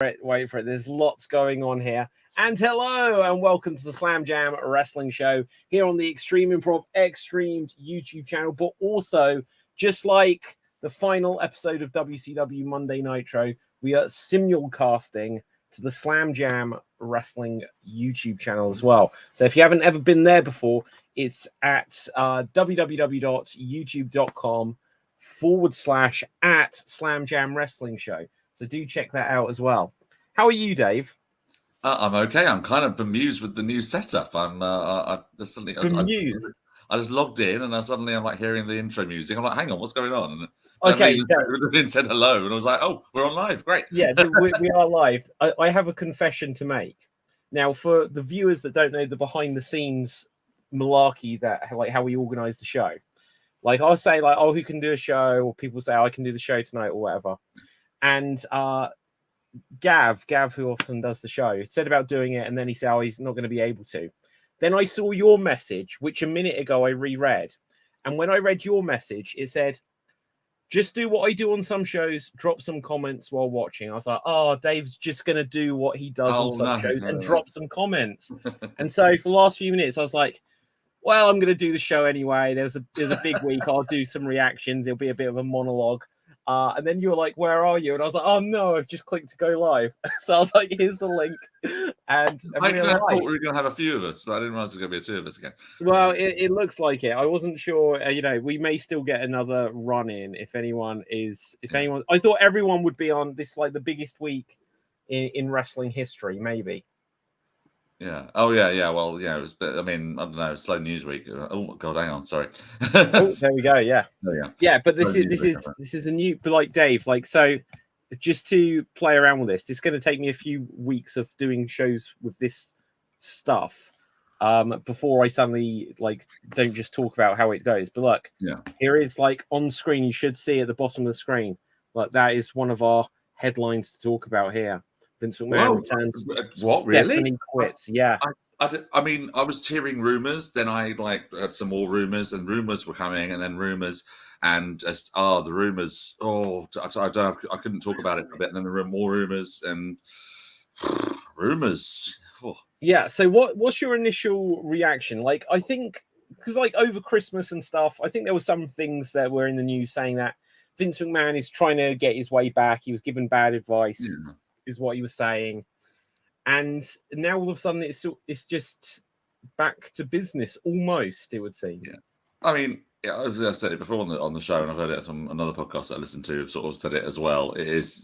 Wait for it. There's lots going on here. And hello, and welcome to the Slam Jam Wrestling Show here on the Extreme Improv Extremes YouTube channel. But also, just like the final episode of WCW Monday Nitro, we are simulcasting to the Slam Jam Wrestling YouTube channel as well. So if you haven't ever been there before, it's at www.youtube.com/@Slam Jam Wrestling Show. So do check that out as well. How are you, Dave? I'm okay. I'm kind of bemused with the new setup. I just logged in and I'm like hearing the intro music. I'm like, hang on, what's going on? And okay, Vince said hello, and I was like, oh, we're on live. Great. Yeah, we are live. I have a confession to make. Now, for the viewers that don't know the behind the scenes malarkey that like how we organize the show, like I'll say like, oh, who can do a show, or people say I can do the show tonight or whatever. And Gav, who often does the show, said about doing it, and then he said, oh, he's not going to be able to. Then I saw your message, which a minute ago I reread. And when I read your message, it said, just do what I do on some shows, drop some comments while watching. I was like, oh, Dave's just going to do what he does on some shows and drop some comments. And so for the last few minutes, I was like, well, I'm going to do the show anyway. There's a big week. I'll do some reactions. It'll be a bit of a monologue. And then you were like, where are you? And I was like, oh, no, I've just clicked to go live. So I was like, here's the link. And I thought we were going to have a few of us, but I didn't realize it was going to be two of us again. Well, it looks like it. I wasn't sure. We may still get another run in if anyone. I thought everyone would be on this, like the biggest week in wrestling history, maybe. Yeah. Oh, yeah. Well, yeah. It was. I mean, I don't know. Slow news week. Oh my God! Hang on. Sorry. Oh, there we go. Yeah. Oh, yeah. Yeah, but this is a new. But like Dave, like so, just to play around with this, it's going to take me a few weeks of doing shows with this stuff, before I suddenly like don't just talk about how it goes. But look, here is like on screen. You should see at the bottom of the screen. Like that is one of our headlines to talk about here. Vince McMahon returns. What, really? Stephanie quits. Yeah. I mean, I was hearing rumors. Then I heard some more rumors, and rumors were coming, and then rumors, and just the rumors. Oh, I couldn't talk about it a bit. And then there were more rumors and rumors. Oh. Yeah. So, what's your initial reaction? Like, I think because like over Christmas and stuff, I think there were some things that were in the news saying that Vince McMahon is trying to get his way back. He was given bad advice. Yeah. Is what he was saying, and now all of a sudden it's just back to business almost. It would seem. Yeah, I mean, as I said it before on the show, and I've heard it from another podcast that I listened to. Sort of said it as well. It's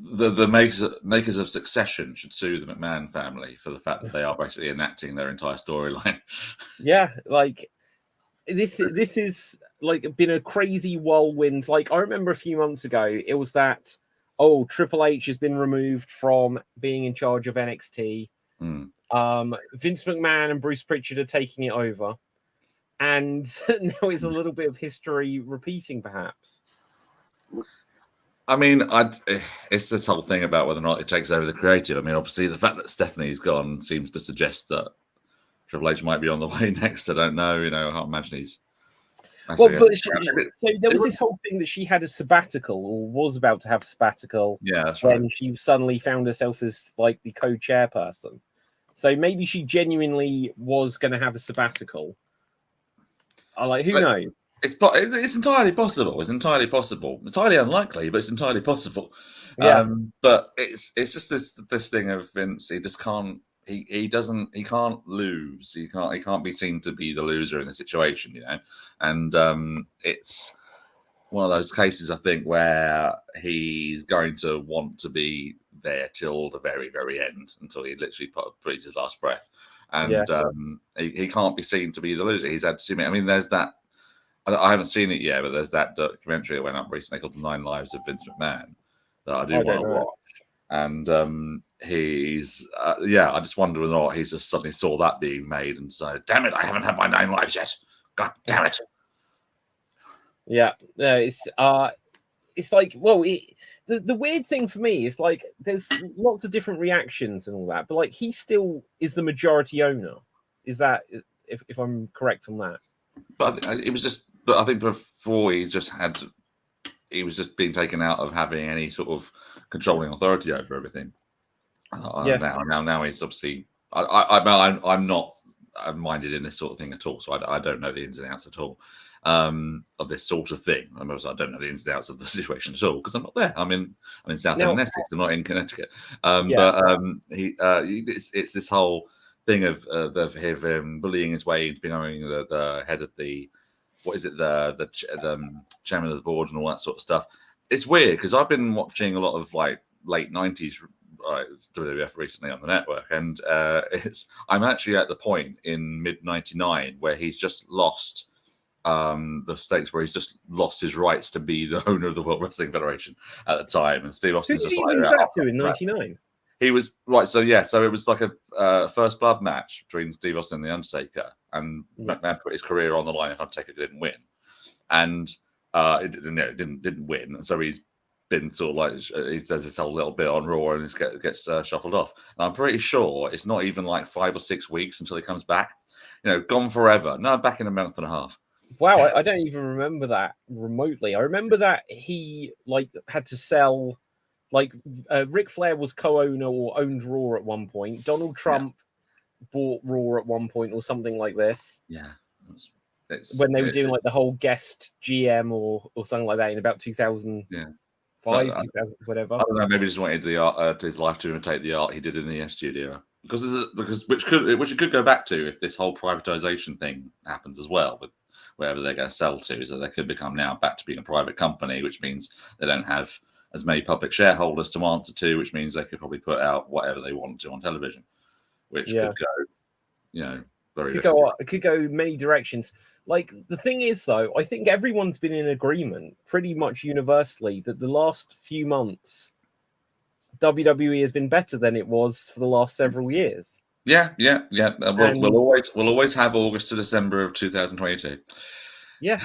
the makers of Succession should sue the McMahon family for the fact that they are basically enacting their entire storyline. Yeah, like this is like been a crazy whirlwind. Like I remember a few months ago, it was that. Oh, Triple H has been removed from being in charge of NXT. Vince McMahon and Bruce Pritchard are taking it over. And now it's a little bit of history repeating, perhaps. I mean, it's this whole thing about whether or not it takes over the creative. I mean, obviously, the fact that Stephanie's gone seems to suggest that Triple H might be on the way next. I don't know. I can't imagine he's... Well, but so there was this whole thing that she had a sabbatical or was about to have sabbatical. Yeah, that's when right. She suddenly found herself as like the co-chairperson. So maybe she genuinely was going to have a sabbatical. Who knows? It's entirely possible. It's entirely possible. It's highly unlikely, but it's entirely possible. Yeah. But it's just this thing of Vince. He just can't. He can't lose. He can't be seen to be the loser in the situation, And it's one of those cases, I think, where he's going to want to be there till the very, very end, until he literally breathes his last breath. And he can't be seen to be the loser. He's had too many. I mean, there's that. I haven't seen it yet, but there's that documentary that went up recently called "The 9 Lives of Vince McMahon" that I do want to watch. And he's I just wonder whether or not he just suddenly saw that being made and said, damn it, I haven't had my 9 lives yet, god damn it. It's like, well, the weird thing for me is like there's lots of different reactions and all that, but like he still is the majority owner. Is that if I'm correct on that? But it was just, but I think before he just had he was just being taken out of having any sort of controlling authority over everything. Yeah. Now he's obviously. I'm not minded in this sort of thing at all, so I don't know the ins and outs at all of this sort of thing. I don't know the ins and outs of the situation at all because I'm not there. I'm in Southend and Essex. I'm not in Connecticut. It's this whole thing of him bullying his way into becoming the head of the the chairman of the board and all that sort of stuff. It's weird because I've been watching a lot of like late 90s WWF recently on the network, and I'm actually at the point in mid 99 where he's just lost the stakes, where he's just lost his rights to be the owner of the World Wrestling Federation at the time, and Steve Austin's Who did just he like lose that to in '99? He was right. So it was like a first blood match between Steve Austin and the Undertaker, and McMahon put his career on the line if Undertaker didn't win, and it didn't win, and so he's been sort of like he does this whole little bit on Raw and it gets shuffled off. And I'm pretty sure it's not even like 5 or 6 weeks until he comes back. Gone forever. No, back in a month and a half. Wow, I don't even remember that remotely. I remember that he had to sell. Ric Flair was co-owner or owned Raw at one point. Donald Trump bought Raw at one point or something like this. Yeah. When they were doing like the whole guest GM or something like that in about 2005, 2000, whatever. I don't know. Maybe he just wanted his life to imitate the art he did in the Attitude Era, which it could go back to if this whole privatization thing happens as well with wherever they're going to sell to. So they could become now back to being a private company, which means they don't have as many public shareholders to answer to, which means they could probably put out whatever they want to on television, which could go, it could go many directions. Like the thing is, though, I think everyone's been in agreement pretty much universally that the last few months WWE has been better than it was for the last several years. Yeah. We'll always have August to December of 2022. Yeah.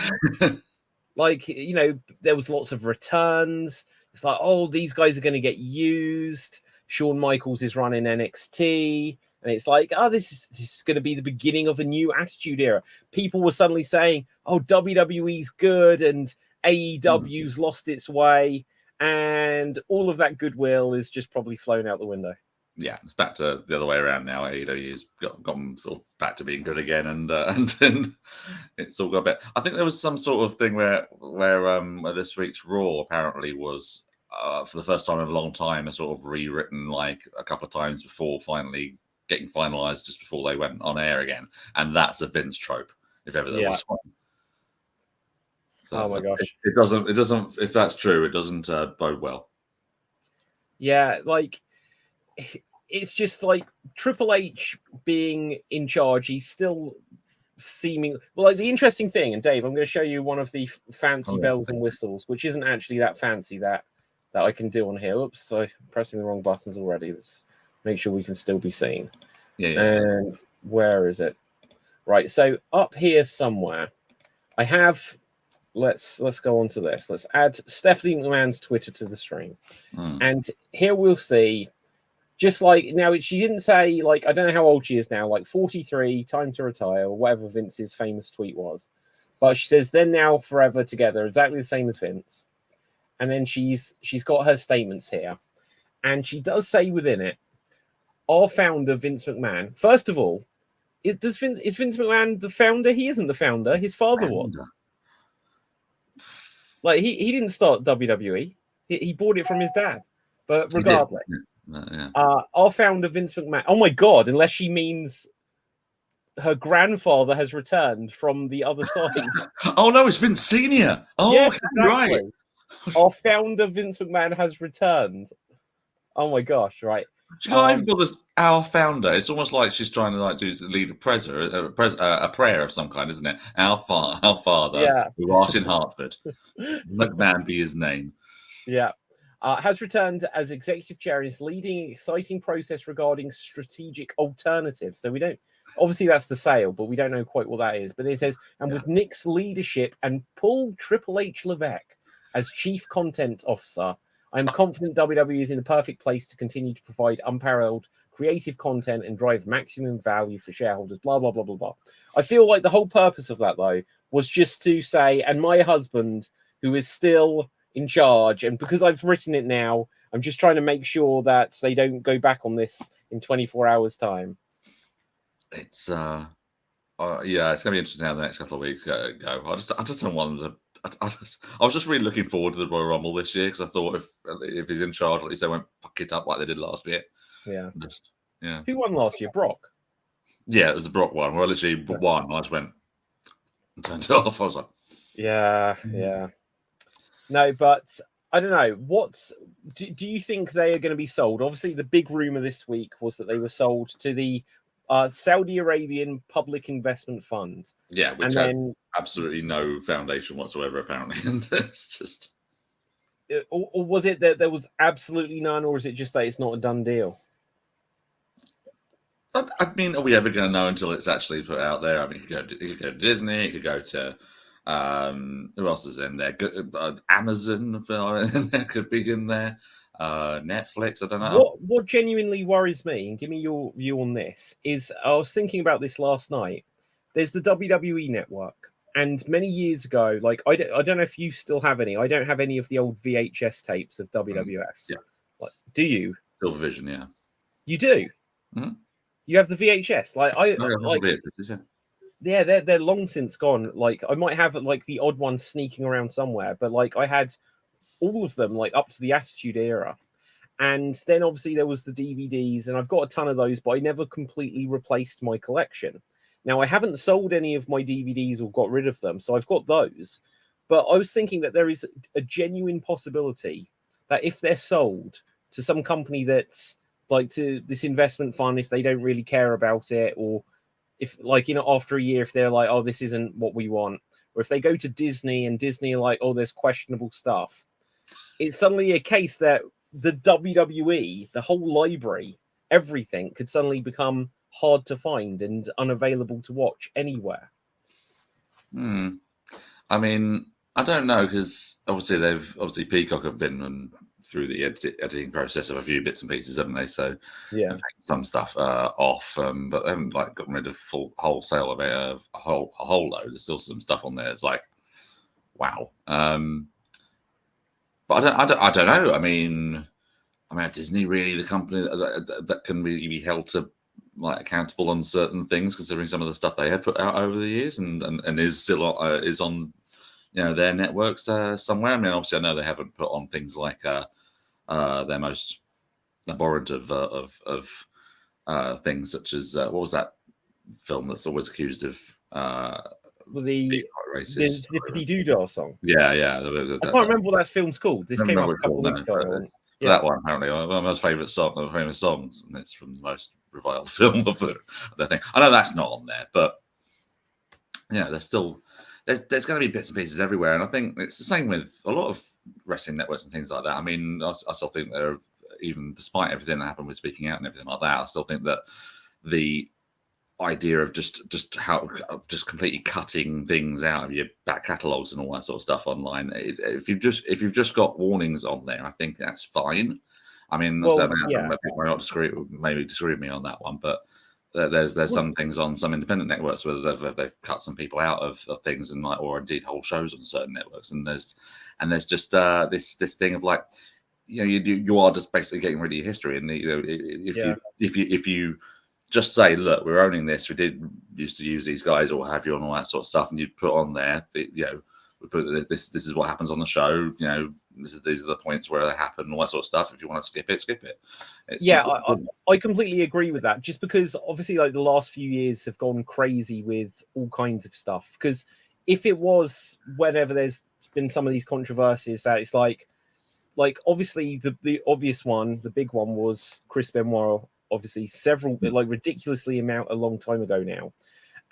There was lots of returns. It's like, oh, these guys are going to get used. Shawn Michaels is running NXT. And it's like, oh, this is going to be the beginning of a new Attitude Era. People were suddenly saying, oh, WWE's good and AEW's lost its way. And all of that goodwill is just probably flown out the window. Yeah, it's back to the other way around now. AEW's gone sort of back to being good again, and then it's all got a bit. I think there was some sort of thing where this week's Raw apparently was for the first time in a long time, a sort of rewritten like a couple of times before finally getting finalized, just before they went on air again, and that's a Vince trope if ever there was one. So oh my gosh, it doesn't. If that's true, it doesn't bode well. Yeah, like. It's just like Triple H being in charge. He's still seeming like the interesting thing. And Dave, I'm going to show you one of the fancy bells and whistles, which isn't actually that fancy that I can do on here. Oops, so I'm pressing the wrong buttons already. Let's make sure we can still be seen. Yeah. And where is it? Right. So up here somewhere, I have. Let's go on to this. Let's add Stephanie McMahon's Twitter to the stream, and here we'll see. Just like now, she didn't say like I don't know how old she is now, like 43, time to retire, or whatever Vince's famous tweet was. But she says then now forever together, exactly the same as Vince. And then she's got her statements here, and she does say within it, our founder Vince McMahon. First of all, is Vince McMahon the founder? He isn't the founder. His father was. Like he didn't start WWE. He bought it from his dad. But regardless. Yeah. Our founder Vince McMahon. Oh my God! Unless she means her grandfather has returned from the other side. Oh no, it's Vince Senior. Oh, yes, exactly. Right. Our founder Vince McMahon has returned. Oh my gosh! Right. She can't even call this our founder. It's almost like she's trying to lead a prayer of some kind, isn't it? Our Father, who art in Hartford. McMahon be his name. Yeah. Has returned as executive chair and is leading an exciting process regarding strategic alternatives. So we don't, obviously that's the sale, but we don't know quite what that is. But it says, and with Nick's leadership and Paul Triple H Levesque as chief content officer, I'm confident WWE is in the perfect place to continue to provide unparalleled creative content and drive maximum value for shareholders, blah, blah, blah, blah, blah. I feel like the whole purpose of that, though, was just to say, and my husband, who is still in charge, and because I've written it now, I'm just trying to make sure that they don't go back on this in 24 hours' time. It's yeah, it's gonna be interesting how the next couple of weeks go. I just don't want them to. I was just really looking forward to the Royal Rumble this year because I thought if he's in charge, at least they won't fuck it up like they did last year. Yeah. Yeah. Who won last year? Brock. Yeah, it was the Brock one. Well, literally won. I just went and turned it off. I was like, yeah. No, but I don't know. Do you think they are going to be sold? Obviously, the big rumor this week was that they were sold to the Saudi Arabian Public Investment Fund. Yeah, which has absolutely no foundation whatsoever, apparently. And it's just. Or was it that there was absolutely none, or is it just that it's not a done deal? I mean, are we ever going to know until it's actually put out there? I mean, you could go to Disney, you could go to who else is in there? Amazon could be in there. Netflix, I don't know. What genuinely worries me, and give me your view on this, is I was thinking about this last night. There's the WWE network, and many years ago, like I don't know if you still have any. I don't have any of the old VHS tapes of WWF. Yeah. Like, do you? Silvervision, yeah. You do. Mm-hmm. You have the VHS. Yeah, they're long since gone. Like I might have like the odd one sneaking around somewhere, but like I had all of them like up to the Attitude Era. And then obviously there was the DVDs, and I've got a ton of those, but I never completely replaced my collection. Now I haven't sold any of my DVDs or got rid of them, so I've got those. But I was thinking that there is a genuine possibility that if they're sold to some company that's like to this investment fund, if they don't really care about it, or if like, you know, after a year, if they're like, oh, this isn't what we want, or if they go to Disney and Disney are like, oh, there's questionable stuff, it's suddenly a case that the WWE, the whole library, everything could suddenly become hard to find and unavailable to watch anywhere. I mean, I don't know, because obviously Peacock have been through the editing process of a few bits and pieces, haven't they? So yeah, some stuff off, but they haven't like gotten rid of wholesale of it, a whole load. There's still some stuff on there. It's like, wow. But I don't know. I mean, Disney really the company that can really be held to like accountable on certain things, considering some of the stuff they have put out over the years, and is still is on, you know, their networks somewhere. I mean, obviously, I know they haven't put on things like their most abhorrent of things, such as what was that film that's always accused of the Zippity Doodah song. Yeah. I can't remember what that film's called. This came out a couple of weeks ago. Yeah. That one apparently one of my most famous songs, and it's from the most reviled film of the thing. I know that's not on there, but yeah, there's going to be bits and pieces everywhere, and I think it's the same with a lot of wrestling networks and things like that. I mean, I still think there, even despite everything that happened with Speaking Out and everything like that, I still think that the idea of just completely cutting things out of your back catalogs and all that sort of stuff online, if you've just got warnings on there, I think that's fine. I mean, people might not disagree with me on that one, but there's some things on some independent networks where they've cut some people out of things, and like, or indeed whole shows on certain networks, and there's just this thing of like, you know, you are just basically getting rid of your history, and you know, if you just say, look, we're owning this, we did used to use these guys or what have you, and all that sort of stuff, and you put on there, you know, we put this is what happens on the show, you know, these are the points where they happen, all that sort of stuff. If you want to skip it. I completely agree with that, just because obviously like the last few years have gone crazy with all kinds of stuff. Because if it was whenever there's been some of these controversies that it's like obviously the obvious one, the big one was Chris Benoit, obviously several like ridiculously a long time ago now.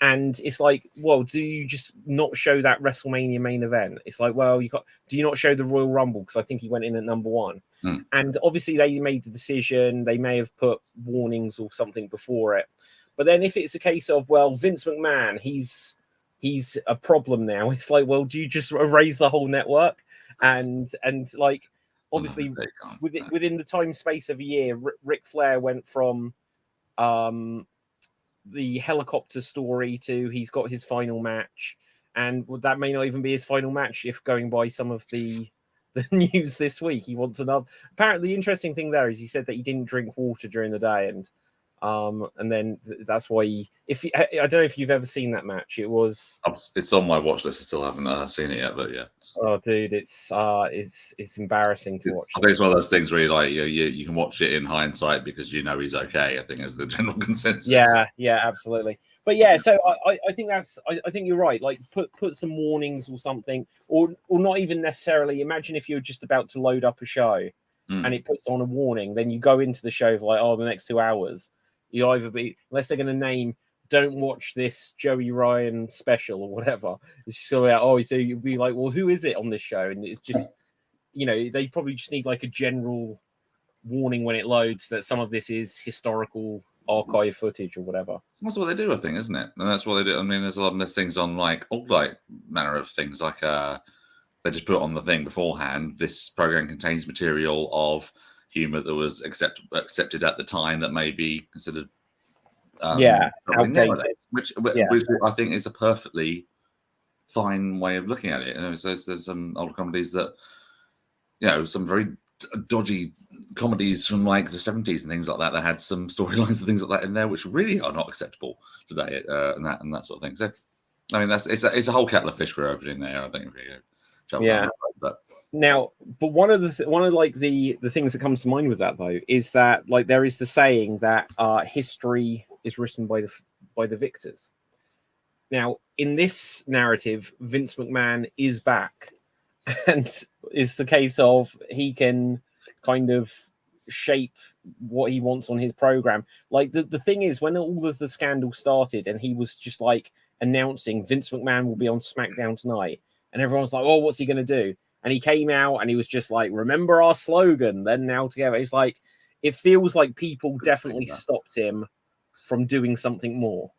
And it's like, well, do you just not show that WrestleMania main event? It's like, well, do you not show the Royal Rumble? Because I think he went in at number 1. And obviously they made the decision. They may have put warnings or something before it. But then if it's a case of, well, Vince McMahon, he's a problem now. It's like, well, do you just erase the whole network? And like, obviously within the time space of a year, Ric Flair went from the helicopter story to he's got his final match, and that may not even be his final match if going by some of the the news this week. He wants another. Apparently, the interesting thing there is he said that he didn't drink water during the day, and then that's why I don't know if you've ever seen that match. It's on my watch list. I still haven't seen it yet, but yeah. Oh, dude, it's embarrassing to watch. I think it's one of those things where you can watch it in hindsight because you know he's okay. I think is the general consensus. Yeah, absolutely. But yeah, so I think I think you're right. Like put some warnings or something, or not even necessarily. Imagine if you're just about to load up a show, and it puts on a warning, then you go into the show for like, oh, the next 2 hours. You either be, unless they're going to name, don't watch this Joey Ryan special or whatever. It's just so you'll be like, well, who is it on this show? And it's just, they probably just need like a general warning when it loads that some of this is historical archive footage or whatever. That's what they do, I think, isn't it? And that's what they do. I mean, there's a lot of things on like all like manner of things like they just put on the thing beforehand. This program contains material of humor that was accepted at the time that may be considered outdated. Which I think is a perfectly fine way of looking at it. So there's some old comedies that some very dodgy comedies from like the 70s and things like that had some storylines and things like that in there which really are not acceptable today, and that sort of thing. So I mean it's a whole kettle of fish we're opening there, I think. But one of the things that comes to mind with that though is that like there is the saying that history is written by the victors. Now in this narrative, Vince McMahon is back, and it's the case of he can kind of shape what he wants on his program. Like the thing is, when all of the scandal started and he was just like announcing Vince McMahon will be on SmackDown tonight, and everyone's like, oh, what's he going to do? And he came out and he was just like, remember our slogan, then now together. It's like, it feels like people definitely stopped him from doing something more.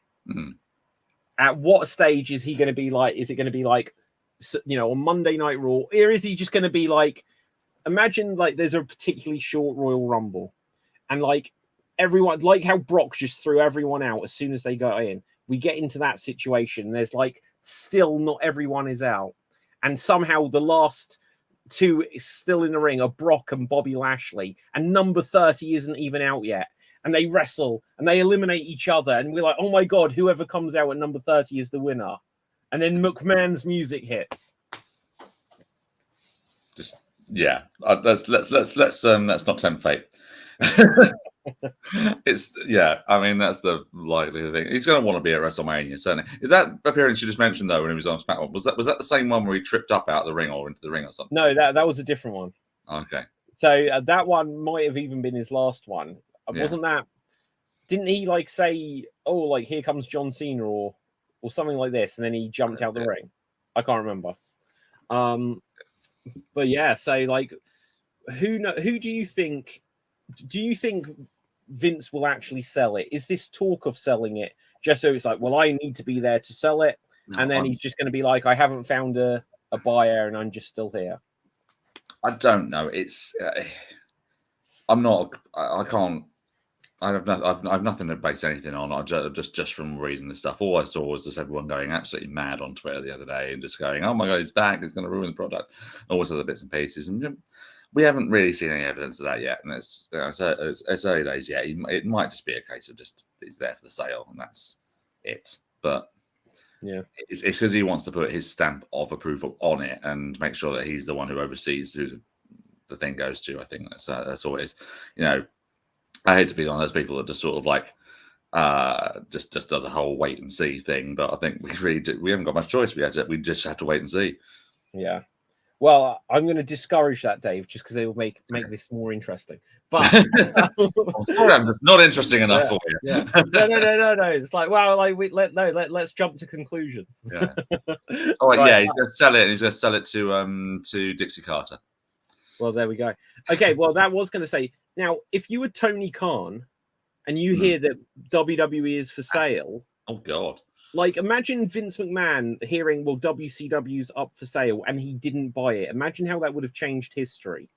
At what stage is he going to be like, is it going to be like, on Monday Night Raw, or is he just going to be like, imagine like there's a particularly short Royal Rumble and like everyone, like how Brock just threw everyone out as soon as they got in. We get into that situation. There's like still not everyone is out. And somehow the last two is still in the ring are Brock and Bobby Lashley. And number 30 isn't even out yet. And they wrestle and they eliminate each other. And we're like, oh my God, whoever comes out at number 30 is the winner. And then McMahon's music hits. Just let's not tempt fate. I mean that's the likely thing. He's going to want to be at WrestleMania, certainly. Is that appearance you just mentioned though when he was on SmackDown? Was that the same one where he tripped up out of the ring or into the ring or something? No, that was a different one. Okay. So that one might have even been his last one. Wasn't that? Didn't he like say, "Oh, like here comes John Cena" or something like this, and then he jumped out the ring? I can't remember. But yeah, so like, who do you think? Do you think Vince will actually sell it? Is this talk of selling it just so it's like, well, I need to be there to sell it, and then he's just going to be like, I haven't found a buyer, and I'm just still here? I don't know. It's I'm not. I can't. I've nothing to base anything on. I just from reading the stuff. All I saw was just everyone going absolutely mad on Twitter the other day and just going, "Oh my God, he's back! He's going to ruin the product." All those other bits and pieces, and we haven't really seen any evidence of that yet. And it's early days yet. It might just be a case of just he's there for the sale and that's it. But yeah, it's because he wants to put his stamp of approval on it and make sure that he's the one who oversees who the thing goes to. I think that's all it is. I hate to be one of those people that just sort of like just does a whole wait and see thing, but I think we haven't got much choice. We just have to wait and see. Yeah. Well, I'm going to discourage that, Dave, just because it will make this more interesting. But I'm sorry, I'm just not interesting enough for you. Yeah. No. It's like, well, like let's jump to conclusions. Yeah. Oh, right. Yeah, he's going to sell it. And he's going to sell it to Dixie Carter. Well, there we go. Okay, well, that was going to say. Now, if you were Tony Khan and you hear that WWE is for sale, oh God. Like, imagine Vince McMahon hearing, well, WCW's up for sale, and he didn't buy it. Imagine how that would have changed history.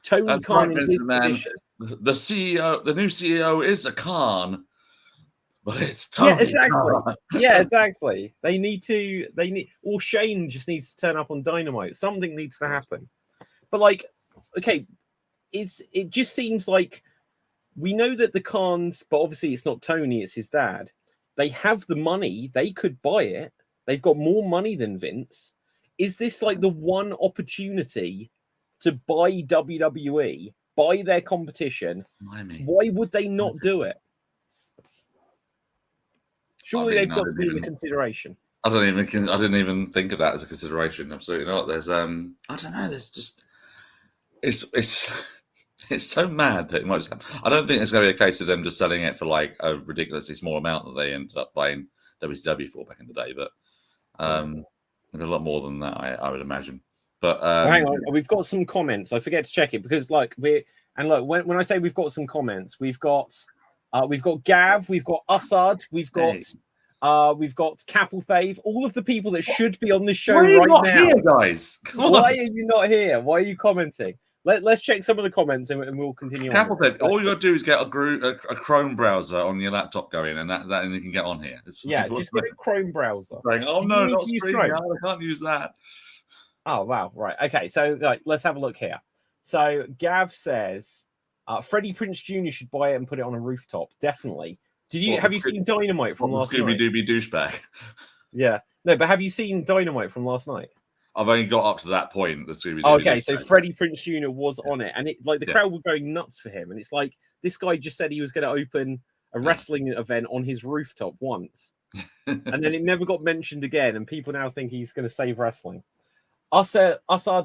Tony Khan in his position. The CEO, the new CEO is a Khan, but it's Tony. Yeah, exactly. Khan. Yeah, exactly. They need, or Shane just needs to turn up on Dynamite. Something needs to happen. But like, okay, it just seems like we know that the Khans, but obviously it's not Tony, it's his dad. They have the money, they could buy it. They've got more money than Vince. Is this like the one opportunity to buy WWE, buy their competition? Why would they not do it? Surely they've got to be in the consideration. I didn't even think of that as a consideration. Absolutely not. There's I don't know. There's just it's so mad that it might just happen. I don't think it's going to be a case of them just selling it for like a ridiculously small amount that they ended up buying WCW for back in the day. But maybe a lot more than that, I would imagine. But hang on, we've got some comments. I forget to check it because like when I say we've got some comments, we've got Gav, we've got Assad, we've got Capelthave, all of the people that should be on this show right now. Why are you not here, guys? Why are you not here? Why are you commenting? Let's check some of the comments and we'll continue on. Capelthave, all you got to do is get a Chrome browser on your laptop going, and that you can get on here. Just get a Chrome browser. Saying, oh no, not StreamYard, I can't use that. Oh wow, right, okay. So let's have a look here. So Gav says Freddie Prinze Jr. should buy it and put it on a rooftop. Definitely. Have you seen Dynamite from last night? Scooby Dooby douchebag. Yeah, no, but have you seen Dynamite from last night? I've only got up to that point. The Scooby Dooby. Oh, okay, so Freddie Prinze Jr. was on it, and the crowd were going nuts for him. And it's like this guy just said he was going to open a wrestling event on his rooftop once, and then it never got mentioned again. And people now think he's going to save wrestling. Assad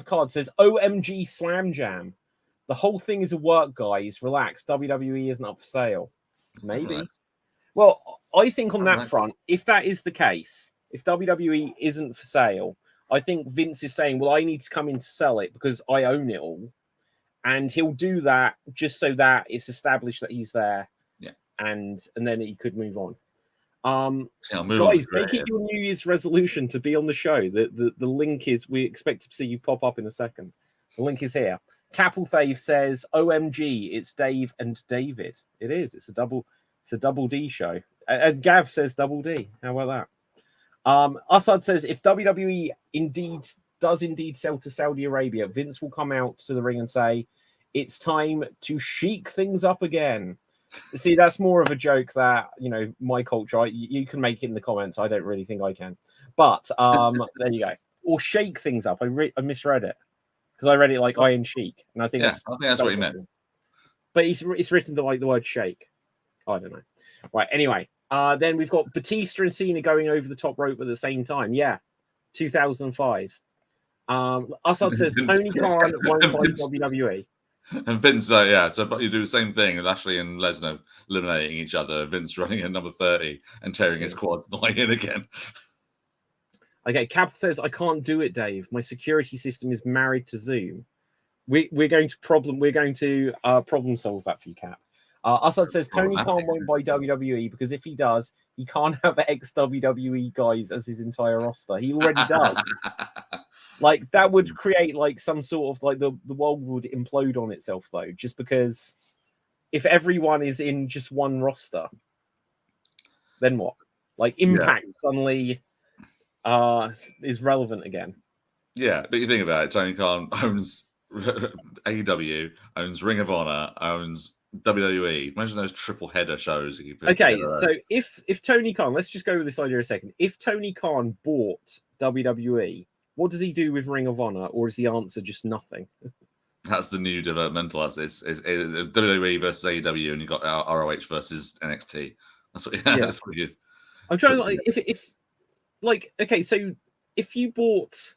Card says, "OMG Slam Jam. The whole thing is a work, guys. Relax. WWE isn't up for sale. Maybe." Right. Well, I think on that front, if that is the case, if WWE isn't for sale, I think Vince is saying, well, I need to come in to sell it because I own it all. And he'll do that just so that it's established that he's there. Yeah. And then he could move on. Guys, make it your New Year's resolution to be on the show. The link is, we expect to see you pop up in a second. The link is here. Capelthave says, OMG, it's Dave and David. It is. It's a double D show. And Gav says double D. How about that? Assad says, if WWE does indeed sell to Saudi Arabia, Vince will come out to the ring and say, it's time to chic things up again. See, that's more of a joke that, my culture, you can make it in the comments. I don't really think I can. But there you go. Or shake things up. I misread it because I read it like Iron Chic. And I think that's what he meant. But it's written like the word shake. I don't know. Right, anyway. Then we've got Batista and Cena going over the top rope at the same time. Yeah, 2005. Assad says Tony Khan won by WWE. And Vince, so you do the same thing. Lashley and Lesnar eliminating each other. Vince running at number 30 and tearing his quads lying in again. Okay, Cap says, I can't do it, Dave. My security system is married to Zoom. We're going to problem solve that for you, Cap. Assad says Tony Khan won't buy WWE because if he does, he can't have ex-WWE guys as his entire roster. He already does. Like that would create like some sort of like the world would implode on itself though, just because if everyone is in just one roster, then what? Like Impact suddenly is relevant again. Yeah, but you think about it, Tony Khan owns AEW, owns Ring of Honor, owns WWE. Imagine those triple header shows. Okay, so if Tony Khan, let's just go with this idea a second. If Tony Khan bought WWE, what does he do with Ring of Honor, or is the answer just nothing? That's the new developmental. It's WWE versus AEW, and you got ROH versus NXT. That's what. Yeah, that's what you. I'm trying to like if okay, so if you bought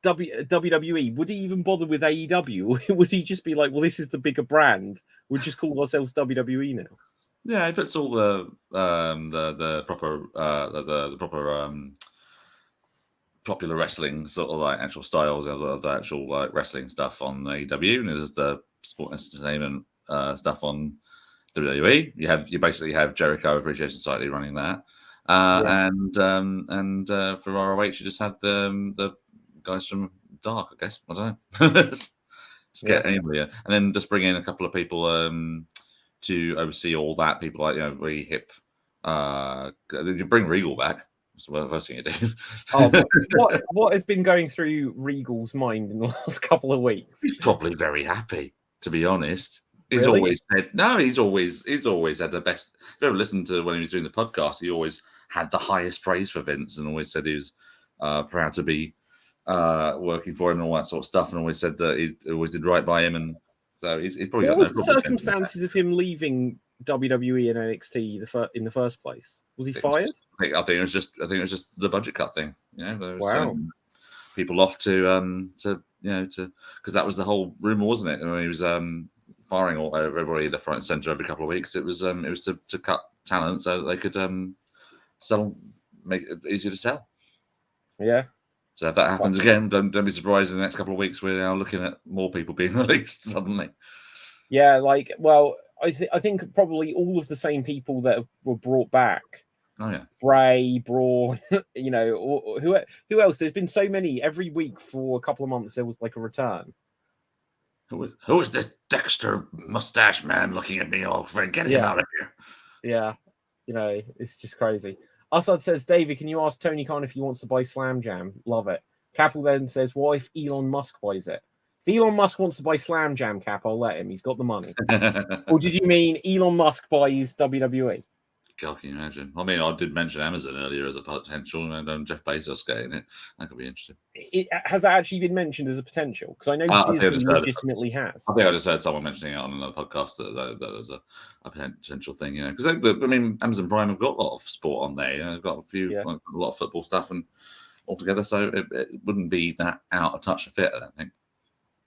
WWE, would he even bother with AEW? Or would he just be like, well, this is the bigger brand. We'll just call ourselves WWE now. Yeah, he puts all the proper popular wrestling sort of like actual styles of the actual like wrestling stuff on AEW, and there's the sport entertainment stuff on WWE. You basically have Jericho Appreciation Society running that, and for ROH you just have the guys from Dark, I guess. I don't know. Let's get anybody, and then just bring in a couple of people to oversee all that. People like really hip. You bring Regal back. That's the first thing you do. Oh, what has been going through Regal's mind in the last couple of weeks? He's probably very happy, to be honest. He's Really? always said no. He's always had the best. If you ever listened to when he was doing the podcast, he always had the highest praise for Vince, and always said he was proud to be working for him and all that sort of stuff, and always said that he always did right by him, and so he's probably What got was the circumstances of him leaving WWE and NXT in the first place? Was he fired? I think it was just the budget cut thing. You know, there was, Wow. People off to because that was the whole rumor, wasn't it? When he was firing everybody left, right, and center every couple of weeks. It was to cut talent so that they could make it easier to sell. Yeah. So if that happens again, don't be surprised in the next couple of weeks we're now looking at more people being released suddenly. Yeah, I think probably all of the same people that were brought back. Oh yeah, Bray, Braun, who else? There's been so many. Every week for a couple of months there was like a return. Who is this Dexter mustache man looking at me, old friend? Get him out of here. Yeah, it's just crazy. Assad says, David, can you ask Tony Khan if he wants to buy Slam Jam? Love it. Capel then says, what if Elon Musk buys it? If Elon Musk wants to buy Slam Jam, Cap, I'll let him. He's got the money. Or did you mean Elon Musk buys WWE? God, can you imagine? I mean, I did mention Amazon earlier as a potential, and Jeff Bezos getting it. That could be interesting. Has that actually been mentioned as a potential? Because I know Disney legitimately has. I think I just heard someone mentioning it on another podcast that was a potential thing, because I mean, Amazon Prime have got a lot of sport on there. They've got a lot of football stuff and altogether, so it wouldn't be that out of touch of fit, I don't think.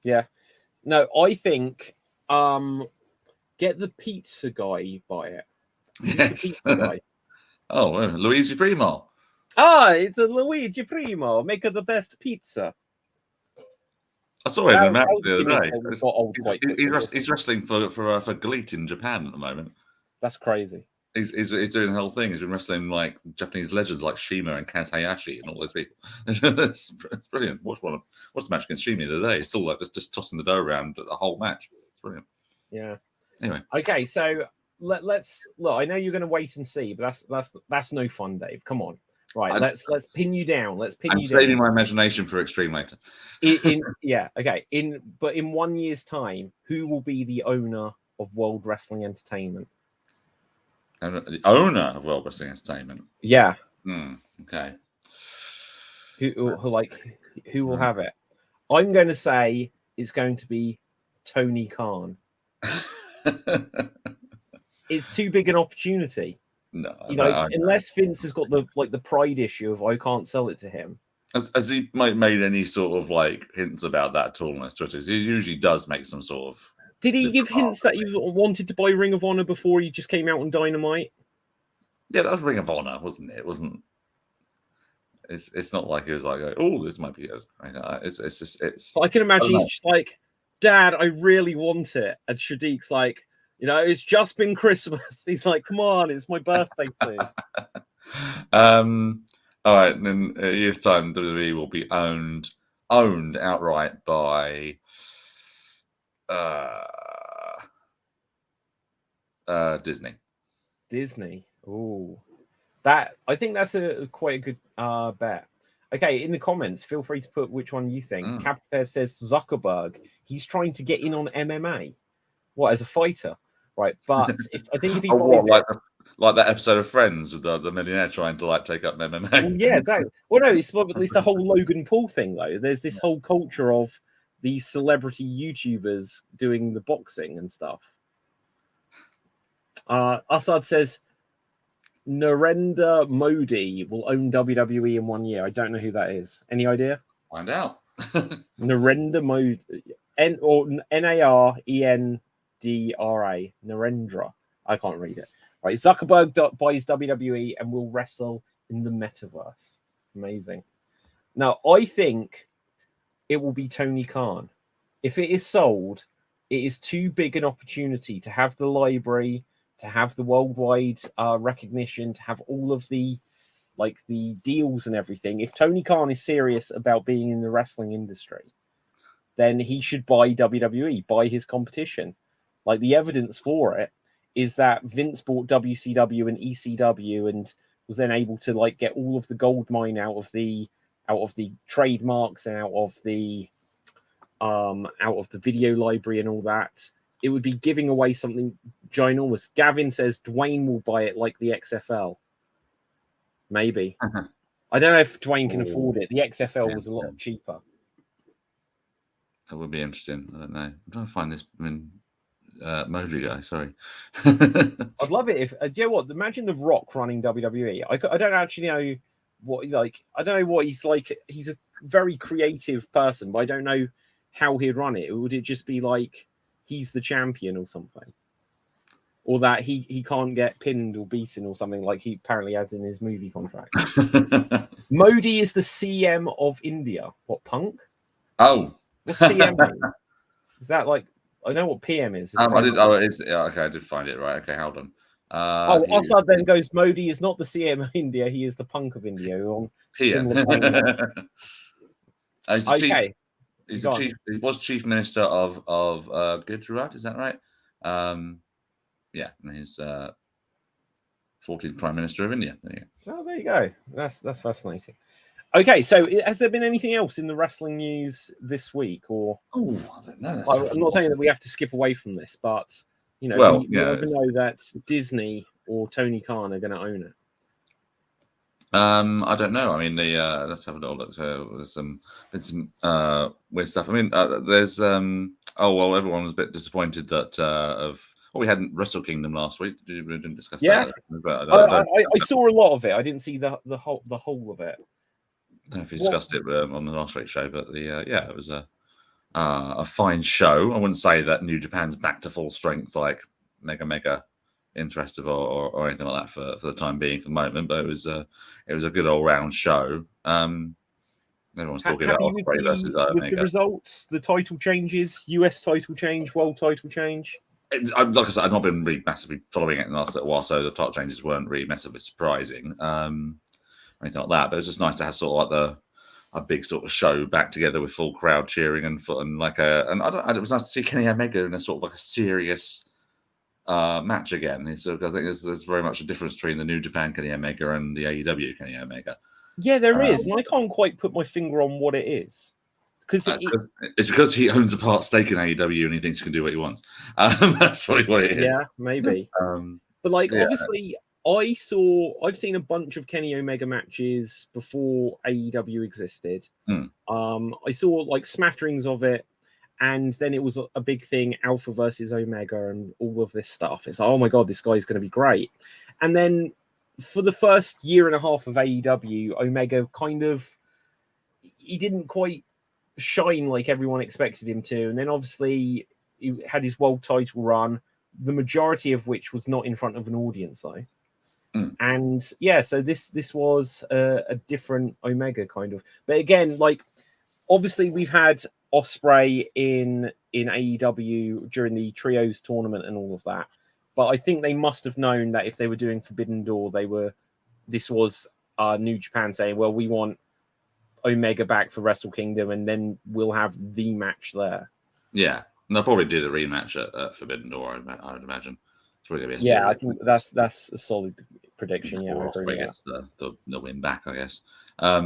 Yeah. No, I think get the pizza guy by it. Yes. Oh, Luigi Primo. It's a Luigi Primo. Make the best pizza. I saw him in Mac the other day. He's wrestling for GLEAT in Japan at the moment. That's crazy. He's doing the whole thing. He's been wrestling like Japanese legends like Shima and Kaz Hayashi and all those people. it's brilliant. What's the match against Shima the other day? It's still like just tossing the dough around the whole match. It's brilliant. Yeah. Anyway. Okay, so let's look. I know you're going to wait and see, but that's no fun, Dave. Come on. Right, let's pin you down. I'm saving my imagination for extreme later. Okay. In 1 year's time, who will be the owner of World Wrestling Entertainment? The owner of World Wrestling Entertainment. Yeah. Okay. Who will have it? I'm going to say it's going to be Tony Khan. It's too big an opportunity. No, unless Vince has got the pride issue of I can't sell it to him. Has he made any sort of hints about that at all on his Twitter? He usually does make some sort of. Did he give hints that he wanted to buy Ring of Honor before he just came out on Dynamite? Yeah, that was Ring of Honor, wasn't it? It wasn't. It's not like he was like, oh, this might be good. It's. But I can imagine he's just like, Dad, I really want it, and Shadiq's like, it's just been Christmas. He's like, come on, it's my birthday soon. All right, and then a year's time, WWE will be owned outright by Disney. Disney. Oh, I think that's quite a good bet. Okay, in the comments, feel free to put which one you think. Capitev says Zuckerberg. He's trying to get in on MMA. What, as a fighter? Right, but I think if he like that episode of Friends with the millionaire trying to take up MMA. Well, yeah, exactly. Well, no, it's the whole Logan Paul thing though. There's this whole culture of these celebrity YouTubers doing the boxing and stuff. Assad says Narendra Modi will own WWE in 1 year. I don't know who that is. Any idea? Find out. Narendra Modi, Narendra. Narendra. I can't read it. Right, Zuckerberg buys WWE and will wrestle in the metaverse. Amazing. Now, I think it will be Tony Khan. If it is sold, it is too big an opportunity to have the library, to have the worldwide recognition, to have all of the deals and everything. If Tony Khan is serious about being in the wrestling industry, then he should buy WWE, buy his competition. The evidence for it is that Vince bought WCW and ECW and was then able to like get all of the gold mine out of the trademarks and out of the video library and all that, it would be giving away something ginormous. Gavin says Dwayne will buy it like the XFL. Maybe. I don't know if Dwayne can afford it. The XFL was a lot cheaper. That would be interesting. I don't know. I'm trying to find this Mojo guy. Sorry. I'd love it if you know what? Imagine The Rock running WWE. I don't actually know what like. I don't know what he's like. He's a very creative person, but I don't know how he'd run it. Would it just be like he's the champion or something, or that he can't get pinned or beaten or something like he apparently has in his movie contract? Modi is the CM of India. What, Punk? Oh. What's CM mean? Is that like, I know what PM is. I did. Oh, it's okay. I did find it right. Okay, hold on. Assad then goes, Modi is not the CM of India. He is the Punk of India. On similar okay. He's the chief. He was chief minister of Gujarat. Is that right? Yeah, and he's 14th prime minister of India. There you go. Oh, there you go. That's fascinating. Okay, so has there been anything else in the wrestling news this week? Or I don't know. I'm not saying that we have to skip away from this, but you know, we never know that Disney or Tony Khan are going to own it. I don't know. I mean, let's have a little look. So there's some weird stuff. I mean, there's everyone was a bit disappointed that we hadn't Wrestle Kingdom last week. We didn't discuss that. But I saw a lot of it. I didn't see the whole of it. I don't know if we discussed it on the last week's show, but it was a fine show. I wouldn't say that New Japan's back to full strength, like mega interested or anything like that for the time being, for the moment. But it was a good all round show. Everyone's talking about Ospreay versus Omega. The results, the title changes, US title change, world title change. Like I said, I've not been really massively following it in the last little while, so the title changes weren't really massively surprising. Anything like that, but it's just nice to have sort of like a big sort of show back together with full crowd cheering and like it was nice to see Kenny Omega in a sort of like a serious match again. So I think there's very much a difference between the New Japan Kenny Omega and the AEW Kenny Omega. Yeah, there is, and I can't quite put my finger on what it is because it's because he owns a part stake in AEW and he thinks he can do what he wants. That's probably what it is. Yeah, maybe. But like, obviously. I've seen a bunch of Kenny Omega matches before AEW existed. I saw like smatterings of it, and then it was a big thing, Alpha versus Omega and all of this stuff. It's like, oh my God, this guy's going to be great. And then for the first year and a half of AEW, Omega he didn't quite shine like everyone expected him to. And then obviously he had his world title run, the majority of which was not in front of an audience though. And so this was a different Omega kind of, but again, like obviously we've had Ospreay in AEW during the trios tournament and all of that, but I think they must have known that if they were doing Forbidden Door, this was New Japan saying, well, we want Omega back for Wrestle Kingdom, and then we'll have the match there. Yeah, and they'll probably do the rematch at Forbidden Door, I would imagine. I think that's a solid prediction. Yeah, Ospreay gets the win back, I guess. I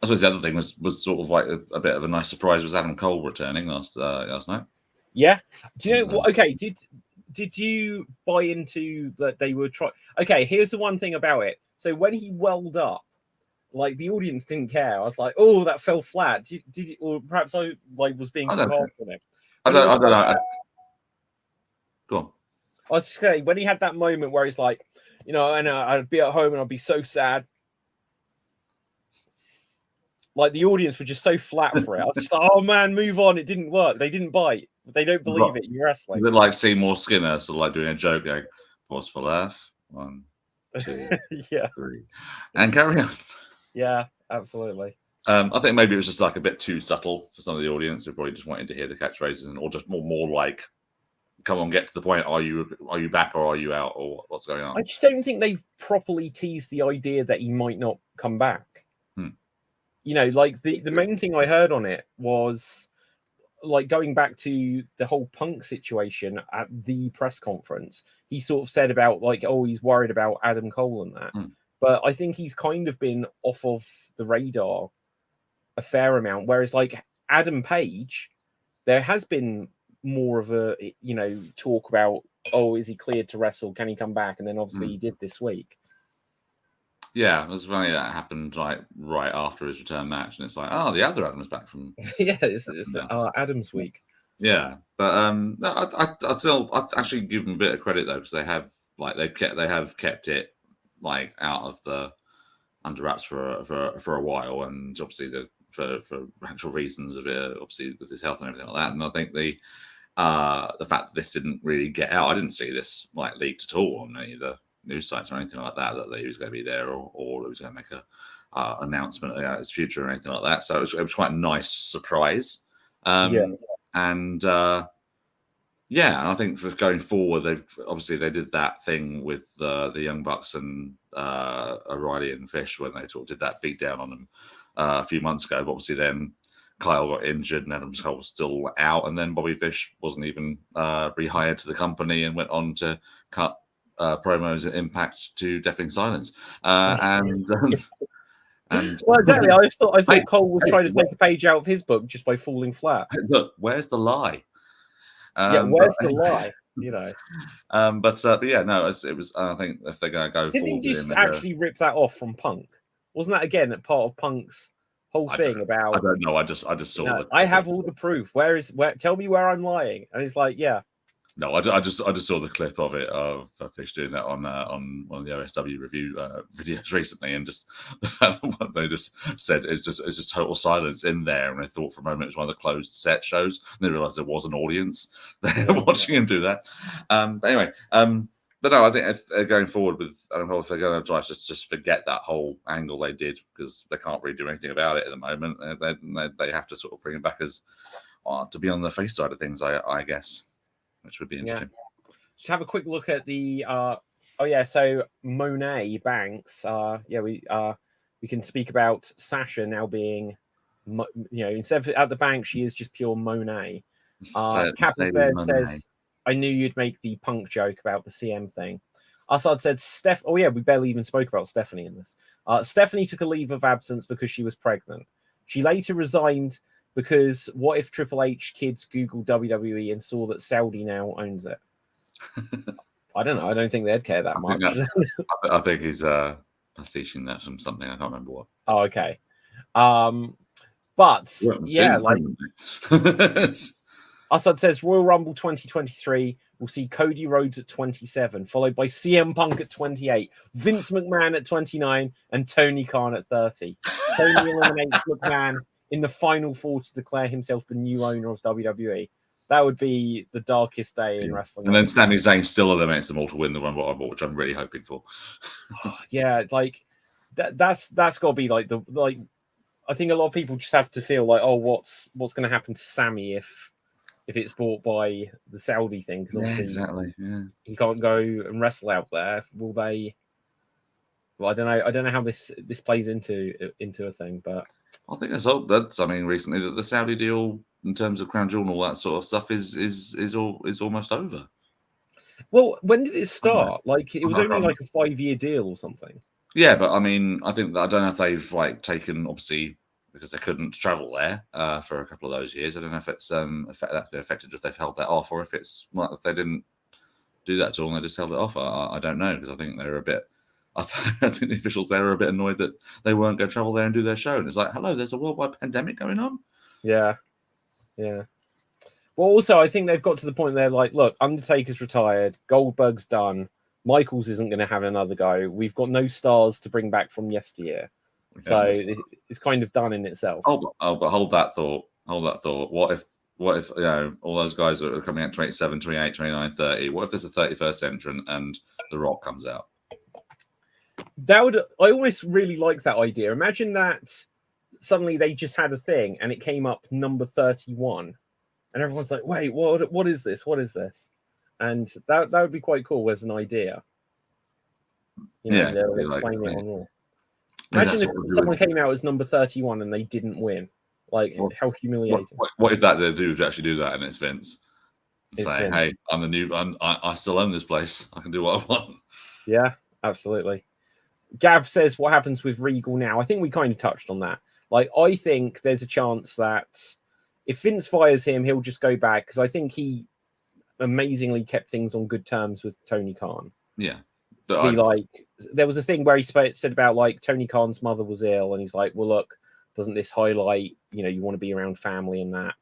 suppose the other thing was sort of like a bit of a nice surprise was Adam Cole returning last night. Yeah. Do you know what? Okay, did you buy into that they were trying? Okay, here's the one thing about it. So when he welled up, like the audience didn't care. I was like, oh, that fell flat. Did you, or perhaps I was being too hard on him. I don't know. Go on. I was just saying, when he had that moment where he's like, and I'd be at home and I'd be so sad. Like the audience were just so flat for it. I was just like, oh man, move on. It didn't work. They didn't bite. They don't believe it. You're wrestling. A bit like Seymour Skinner, sort of like doing a joke, going, pause for laugh. 1, 2, 3. And carry on. Yeah, absolutely. I think maybe it was just like a bit too subtle for some of the audience who probably just wanted to hear the catchphrases, or just more like, come on, get to the point. Are you back or are you out, or what's going on? I just don't think they've properly teased the idea that he might not come back. Like the main thing I heard on it was like going back to the whole Punk situation at the press conference. He sort of said about like, oh, he's worried about Adam Cole and that. but I think he's kind of been off of the radar a fair amount. Whereas like Adam Page, there has been more of a talk about, oh, is he cleared to wrestle? Can he come back? And then obviously he did this week. Yeah, it was funny that happened right after his return match, and it's like, oh, the other Adam's back from. Yeah, it's Adam's week. Yeah, but no, I actually give them a bit of credit though, because they have kept it like out of the under wraps for a while, and obviously for actual reasons of it, obviously with his health and everything like that. And I think the fact that this didn't really get out, I didn't see this like leaked at all on any of the news sites or anything like that he was going to be there, or he was going to make a announcement about his future or anything like that. So it was quite a nice surprise. And and I think for going forward, they did that thing with the Young Bucks and O'Reilly and Fish when they sort of did that beat down on them a few months ago. But obviously then Kyle got injured and Adam Cole was still out, and then Bobby Fish wasn't even rehired to the company and went on to cut promos at Impact to deafening silence. And well, exactly. I thought Cole was trying to take a page out of his book just by falling flat. Look, where's the lie? Where's the lie? But yeah, no, it was. I think if they're going to go, didn't he just actually rip that off from Punk? Wasn't that again part of Punk's whole thing about? I don't know. I just saw. I have all the proof. Where? Tell me where I'm lying. And he's like, yeah. No, I just saw the clip of it of Fish doing that on one of the OSW review videos recently, and just the fact that they just said it's just total silence in there, and I thought for a moment it was one of the closed set shows, and they realised there was an audience there watching him do that. But anyway, but no, I think if going forward with, I don't know if they're going to try to just forget that whole angle they did, because they can't really do anything about it at the moment. They have to sort of bring it back as to be on the face side of things, I guess. Which would be interesting. Yeah. Just have a quick look at the so Monet Banks. We can speak about Sasha now being, instead of at the bank, she is just pure Monet. Captain Fair says, I knew you'd make the Punk joke about the CM thing. Assad said, we barely even spoke about Stephanie in this. Stephanie took a leave of absence because she was pregnant. She later resigned because what if Triple H kids Googled WWE and saw that Saudi now owns it? I don't know. I don't think they'd care that much. I think he's pastiching that from something. I can't remember what. Oh, okay. But yeah, like Assad says, Royal Rumble 2023 will see Cody Rhodes at 27, followed by CM Punk at 28, Vince McMahon at 29, and Tony Khan at 30. Tony eliminates McMahon in the final four to declare himself the new owner of WWE. That would be the darkest day in wrestling. And then Sami Zayn still eliminates them all to win the Rumble, which I'm really hoping for. Yeah, like that's got to be like I think a lot of people just have to feel like, oh, what's going to happen to Sami if it's bought by the Saudi thing? Because exactly. Yeah, he can't go and wrestle out there. Will they? Well, I don't know how this plays into a thing, but I think that's. I mean, recently that the Saudi deal, in terms of Crown Jewel and all that sort of stuff, is almost over. Well, when did it start? Like, it was only like a 5-year deal or something. Yeah, but I mean, I don't know if they've like taken, obviously, because they couldn't travel there for a couple of those years. I don't know if it's that's been affected if they've held that off, or if it's like if they didn't do that at all and they just held it off. I don't know, because I think they're a bit. I think the officials there are a bit annoyed that they weren't going to travel there and do their show. And it's like, hello, there's a worldwide pandemic going on. Yeah. Well, also, I think they've got to the point where they're like, look, Undertaker's retired, Goldberg's done, Michaels isn't going to have another go. We've got no stars to bring back from yesteryear. So it's kind of done in itself. But hold that thought. What if all those guys that are coming out 27, 28, 29, 30, what if there's a 31st entrant and The Rock comes out? I always really like that idea. Imagine that suddenly they just had a thing and it came up number 31 and everyone's like, wait, what is this? What is this? And that would be quite cool as an idea. They'll explain it on Raw. Imagine if someone came out as number 31 and they didn't win. Like, how humiliating. What if they do actually do that and it's Vince? Say, hey, I'm the new, I still own this place. I can do what I want. Yeah, absolutely. Gav says, what happens with Regal now? I think we kind of touched on that. Like, I think there's a chance that if Vince fires him, he'll just go back, because I think he amazingly kept things on good terms with Tony Khan. Yeah. To be like, there was a thing where he said about like Tony Khan's mother was ill, and he's like, well, look, doesn't this highlight, you want to be around family and that?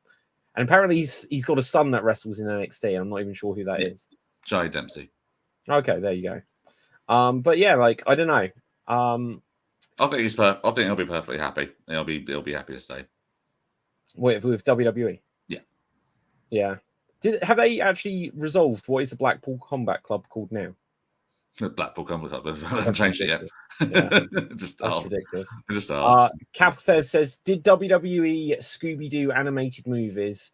And apparently he's got a son that wrestles in NXT. I'm not even sure who that is. Jai Dempsey. Okay, there you go. But yeah, like, I don't know. I think he'll be perfectly happy. He'll be happy to stay. With WWE. Yeah. Yeah. Have they actually resolved what is the Blackpool Combat Club called now? The Blackpool Combat Club. They haven't changed it yet. Yeah. Just That's ridiculous. Just Capthev says, did WWE Scooby-Doo animated movies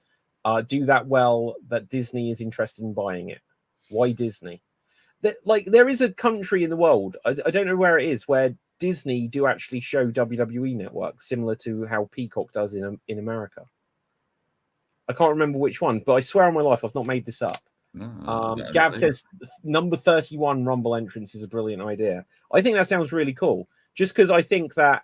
do that well that Disney is interested in buying it? Why Disney? There is a country in the world, I don't know where it is, where Disney do actually show WWE Network, similar to how Peacock does in America. I can't remember which one, but I swear on my life I've not made this up. No, Gab says number 31 Rumble entrance is a brilliant idea. I think that sounds really cool. Just because I think that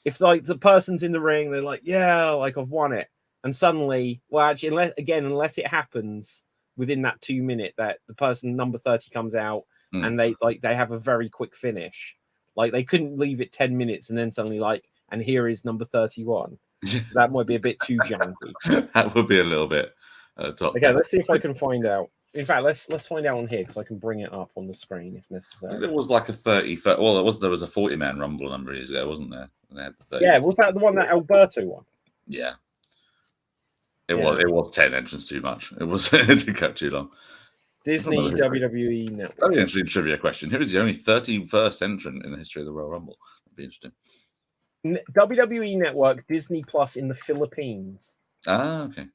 if like the person's in the ring, they're like, yeah, like I've won it. And suddenly, well, actually, unless it happens within that 2 minute that the person number 30 comes out and they have a very quick finish. Like they couldn't leave it 10 minutes and then suddenly like, and here is number 31. That might be a bit too janky. That would be a little bit top. Okay, let's see if I can find out. In fact, let's find out on here because I can bring it up on the screen if necessary. There was like a 30. Well, there was a 40-man Rumble a number of years ago, wasn't there? And they had the 30. Yeah, was that the one that Alberto won? Yeah. It was 10 entrants too much. It did go too long. Disney WWE Network. That'd be an interesting trivia question. Who is the only 31st entrant in the history of the Royal Rumble? That'd be interesting. WWE Network Disney Plus in the Philippines. Ah, okay.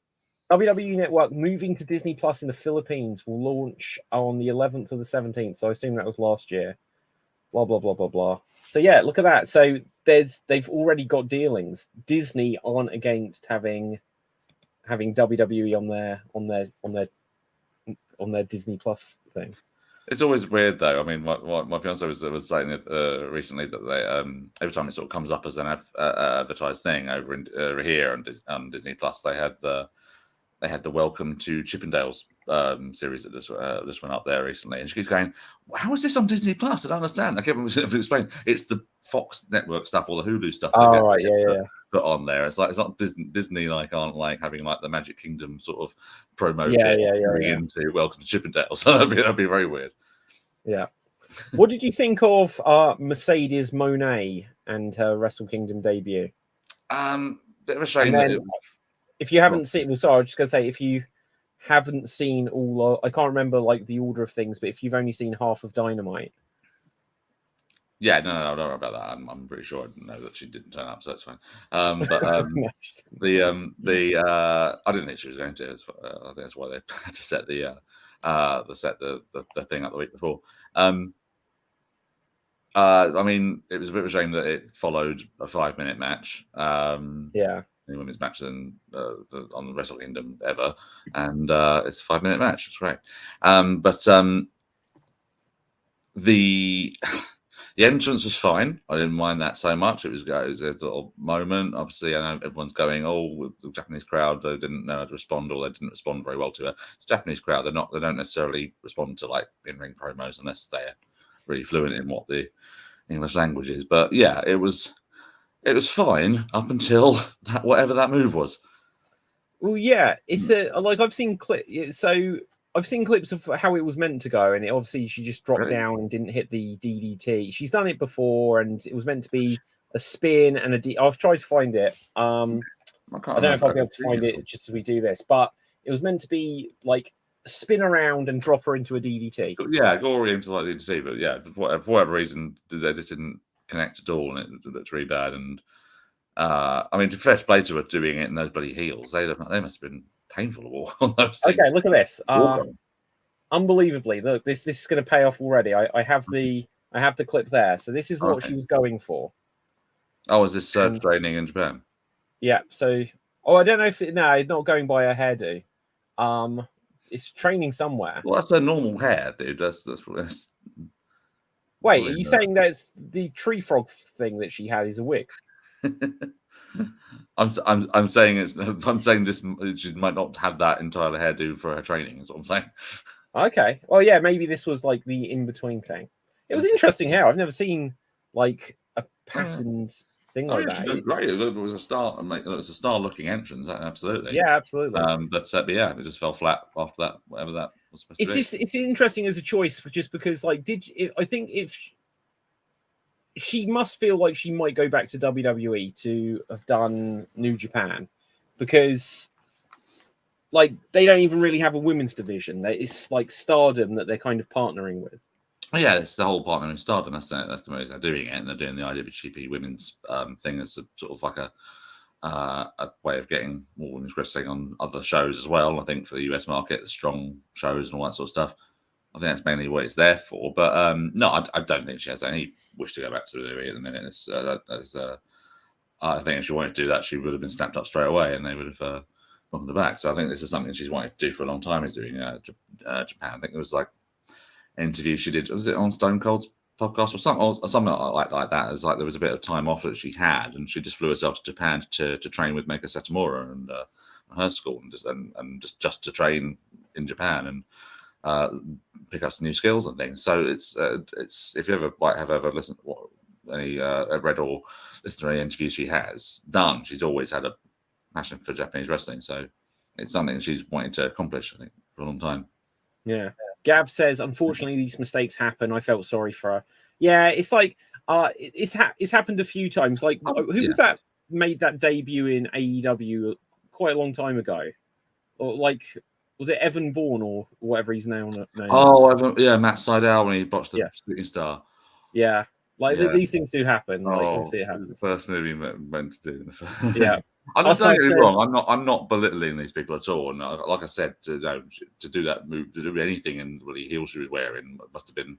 WWE Network moving to Disney Plus in the Philippines will launch on the 11th or the 17th. So I assume that was last year. Blah, blah, blah, blah, blah. So yeah, look at that. So they've already got dealings. Disney aren't against having WWE on their Disney Plus thing. It's always weird though. I mean, my fiance was saying recently that they every time it sort of comes up as an advertised thing over here on Disney Plus, they had the Welcome to Chippendales series that just went up there recently, and she keeps going, "How is this on Disney Plus? I don't understand." I can't explain. It's the Fox network stuff or the Hulu stuff. Oh right, yeah. Put on there. It's not Disney like aren't like having like the Magic Kingdom sort of promo into Welcome to Chippendales. So that'd be very weird. Yeah. What did you think of Mercedes Moné and her Wrestle Kingdom debut? Bit of a shame. If you haven't seen, sorry, I was just gonna say, if you haven't seen all, I can't remember like the order of things, but if you've only seen half of Dynamite. Yeah, no, I don't know about that. I'm pretty sure I know that she didn't turn up, so that's fine. But I didn't think she was going to. I think that's why they had to set the thing up the week before. I mean, it was a bit of a shame that it followed a 5-minute match. Yeah. Women's match on the Wrestle Kingdom ever, and it's a 5-minute match. It's great. But the entrance was fine. I didn't mind that so much. It was a little moment. Obviously, I know everyone's going, "Oh, the Japanese crowd, they didn't know how to respond, or they didn't respond very well to her." It's a Japanese crowd. They don't necessarily respond to like in-ring promos unless they're really fluent in what the English language is. But yeah, it was fine up until whatever that move was. Well, yeah, it's I've seen clips. So I've seen clips of how it was meant to go, and obviously she just dropped down and didn't hit the DDT. She's done it before, and it was meant to be a spin and I've tried to find it. I don't know if I'll be able to find it just as we do this, but it was meant to be like spin around and drop her into a DDT. Yeah, Gory into like DDT, but yeah, for whatever reason, they just didn't connect at all, and it looked really bad. And I mean, to fair play to her doing it in those bloody heels, they must have been painful to walk on those things. Okay, look at this. Unbelievably, look, this is going to pay off already. I have the clip there. So this is what she was going for. Oh, is this training in Japan? Yeah. So, I don't know if it's not going by her hairdo. It's training somewhere. Well, that's her normal hair, dude. That's Wait, are you saying that's the tree frog thing that she had is a wig? I'm saying I'm saying this. She might not have that entire hairdo for her training. Is what I'm saying. Okay. Well, yeah, maybe this was like the in between thing. It was interesting hair. I've never seen like a patterned thing like She that. looked great. It was a star. It was a star-looking entrance. Absolutely. Yeah, absolutely. But yeah, it just fell flat after that. Whatever that was supposed to be. It's interesting as a choice, just because like I think if she must feel like she might go back to WWE to have done New Japan, because like they don't even really have a women's division. It's like Stardom that they're kind of partnering with. Yeah, it's the whole partner in Stardom. That's the way they're doing it, and they're doing the IWGP women's thing as a sort of like a way of getting more women's wrestling on other shows as well. I think for the US market, the strong shows and all that sort of stuff. I think that's mainly what it's there for. But no, I don't think she has any wish to go back to WWE at the minute. I think if she wanted to do that, she would have been snapped up straight away, and they would have gone her back. So I think this is something she's wanted to do for a long time. Is doing Japan. I think it was like an interview she did. Was it on Stone Cold's podcast or something like that? It was like there was a bit of time off that she had, and she just flew herself to Japan to train with Meiko Satomura and her school, and just to train in Japan and pick up some new skills and things. So it's if you ever have ever listened read or listened to any interviews she has done, she's always had a passion for Japanese wrestling. So it's something she's wanting to accomplish, I think, for a long time. Yeah. Gav says, unfortunately, these mistakes happen. I felt sorry for her. Yeah, it's like it's happened a few times. Like who was that made that debut in AEW quite a long time ago? Or like, was it Evan Bourne or whatever he's now known? Oh, yeah, Matt Sydal when he botched the Shooting Star. Yeah, like these things do happen. Like obviously it happens. The first movie meant to do. Yeah. I'm not saying it wrong. I'm not belittling these people at all. And like I said, to do that move, to do anything in the heels she was wearing, must have been,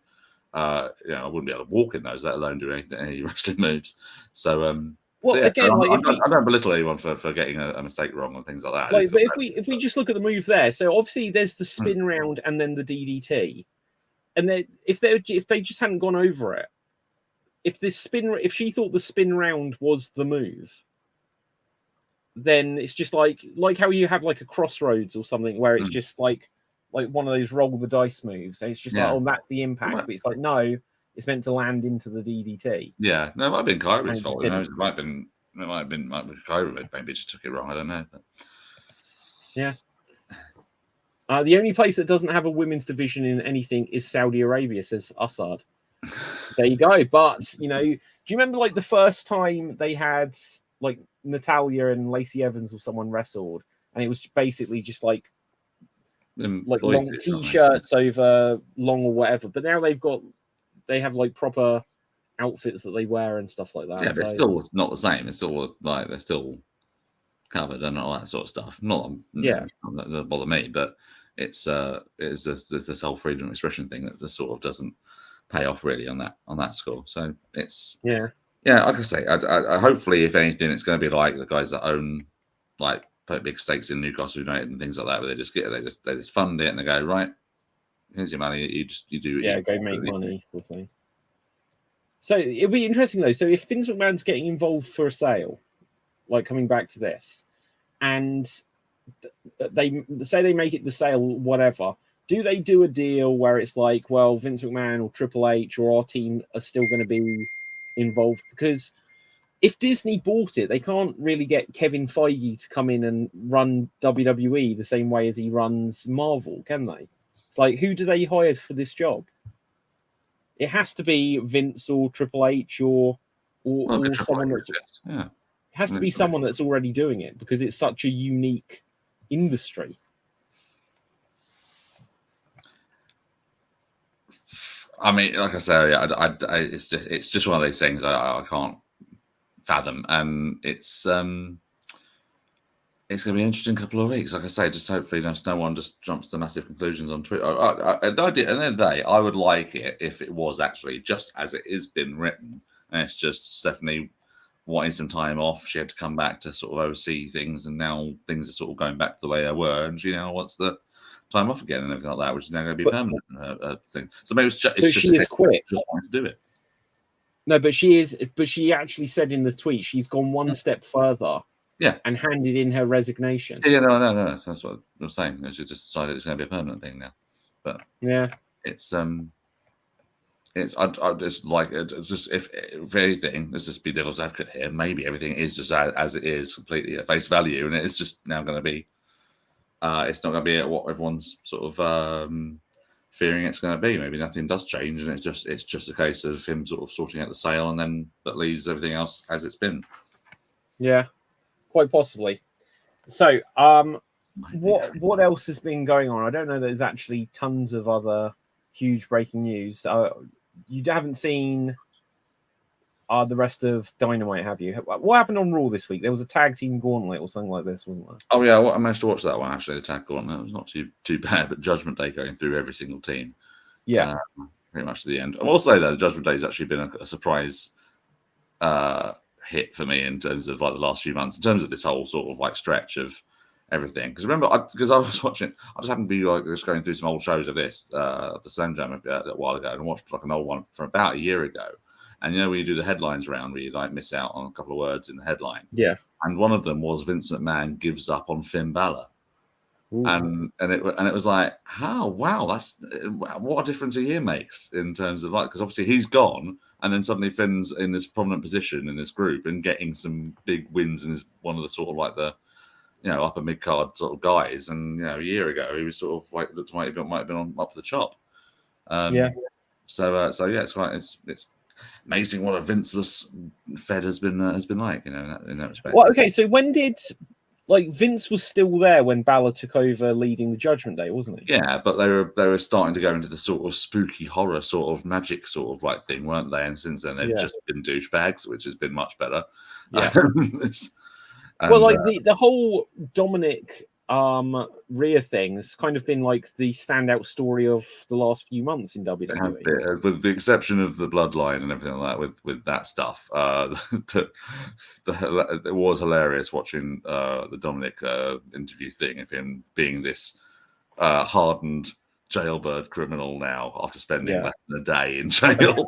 I wouldn't be able to walk in those, let alone do any wrestling moves. So, again, I don't belittle anyone for getting a mistake wrong and things like that. Like, but if we just look at the move there, so obviously there's the spin round and then the DDT, and if they just hadn't gone over it, if she thought the spin round was the move, then it's just like how you have like a Crossroads or something where it's just like one of those roll the dice moves, and it's just like, oh, that's the impact, but it's like, no, it's meant to land into the DDT. Yeah, no, it might have been Kyra's fault. It might have been Kyra maybe just took it wrong. I don't know. But... Yeah. The only place that doesn't have a women's division in anything is Saudi Arabia, says Assad. There you go. But do you remember like the first time they had like Natalia and Lacey Evans or someone wrestled, and it was basically just like long t-shirts over long or whatever. But now they have like proper outfits that they wear and stuff like that. Yeah, but it's still not the same. It's still like they're still covered and all that sort of stuff. That doesn't bother me, but it's this whole freedom of expression thing that this sort of doesn't pay off really on that score. So it's like I say, I hopefully if anything, it's going to be like the guys that own like put big stakes in Newcastle United and things like that, where they just fund it and they go, right, here's your money, you do go make money sort of thing. So it'll be interesting though. So if Vince McMahon's getting involved for a sale, like coming back to this, and they say they make it the sale, whatever, do they do a deal where it's like, well, Vince McMahon or Triple H or our team are still going to be involved? Because if Disney bought it, they can't really get Kevin Feige to come in and run WWE the same way as he runs Marvel, can they? It's like, who do they hire for this job? It has to be Vince or Triple H or someone that's... Yeah. It has to be someone that's already doing it, because it's such a unique industry. I mean, like I say, it's just one of those things I can't fathom, and it's going to be an interesting couple of weeks. Like I say, just hopefully no one just jumps to massive conclusions on Twitter. At the end of the day, I would like it if it was actually just as it has been written, and it's just Stephanie wanting some time off. She had to come back to sort of oversee things, and now things are sort of going back to the way they were, and she now wants the time off again and everything like that, which is now going to be permanent thing. So maybe it's just she has quit. Just wanting to do it. No, but she is. But she actually said in the tweet she's gone one step further. Yeah, and handed in her resignation. Yeah, no. That's what I'm saying. She just decided it's going to be a permanent thing now. But yeah, it's I just like it's just if anything, let's just be devil's advocate here. Maybe everything is just as it is, completely at face value, and it's just now going to be. It's not going to be what everyone's sort of fearing it's going to be. Maybe nothing does change, and it's just a case of him sort of sorting out the sale, and then that leaves everything else as it's been. Yeah, quite possibly. So, what else has been going on? I don't know. There's actually tons of other huge breaking news. You haven't seen the rest of Dynamite, have you? What happened on Raw this week? There was a tag team gauntlet or something like this, wasn't there? Oh yeah, I managed to watch that one actually. The tag gauntlet, it was not too bad, but Judgment Day going through every single team. Yeah, pretty much to the end. I will say that Judgment Day has actually been a surprise hit for me in terms of like the last few months, in terms of this whole sort of like stretch of everything. Because remember, because I was watching, I just happened to be like just going through some old shows of this, the Slam Jam a while ago, and watched like an old one from about a year ago. And you know when you do the headlines round, where you like miss out on a couple of words in the headline. Yeah. And one of them was Vince McMahon gives up on Finn Balor. Ooh. And it was like, how that's what a difference a year makes in terms of like, because obviously he's gone, and then suddenly Finn's in this prominent position in this group and getting some big wins and is one of the sort of like the upper mid card sort of guys. And a year ago he was sort of like looked might have been on up for the chop. Yeah. So yeah, it's amazing what a Vinceless Fed has been like, in that respect. Well, okay, so when did Vince was still there when Balor took over leading the Judgment Day, wasn't he? Yeah, but they were starting to go into the sort of spooky horror sort of magic sort of like thing, weren't they? And since then they've just been douchebags, which has been much better. Yeah. The whole Dominic Rhea thing has kind of been like the standout story of the last few months in WWE. It has been, with the exception of the bloodline and everything like that. With that stuff, it was hilarious watching the Dominic interview thing of him being this hardened jailbird criminal now after spending less than a day in jail.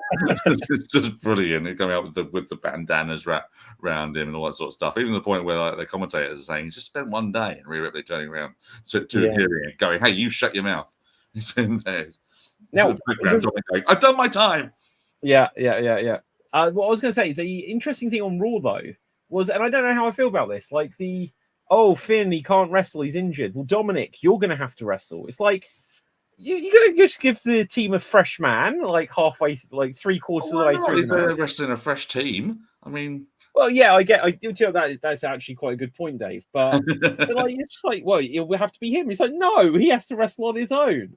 It's just brilliant. And coming up with the bandanas around him and all that sort of stuff. Even the point where the commentators are saying he just spent one day, and Rhea Ripley turning around to hearing it, going, "Hey, you shut your mouth." He's in there. Now, going, I've done my time. Yeah. What I was going to say, the interesting thing on Raw though was, and I don't know how I feel about this, like Finn, he can't wrestle, he's injured. Well, Dominic, you're going to have to wrestle. It's like, you're going to just give the team a fresh man, like halfway, like 3/4 of the way through. They're wrestling a fresh team. I mean, well, yeah, I do tell that's actually quite a good point, Dave. But it's just like, well, it will have to be him. It's like, no, he has to wrestle on his own.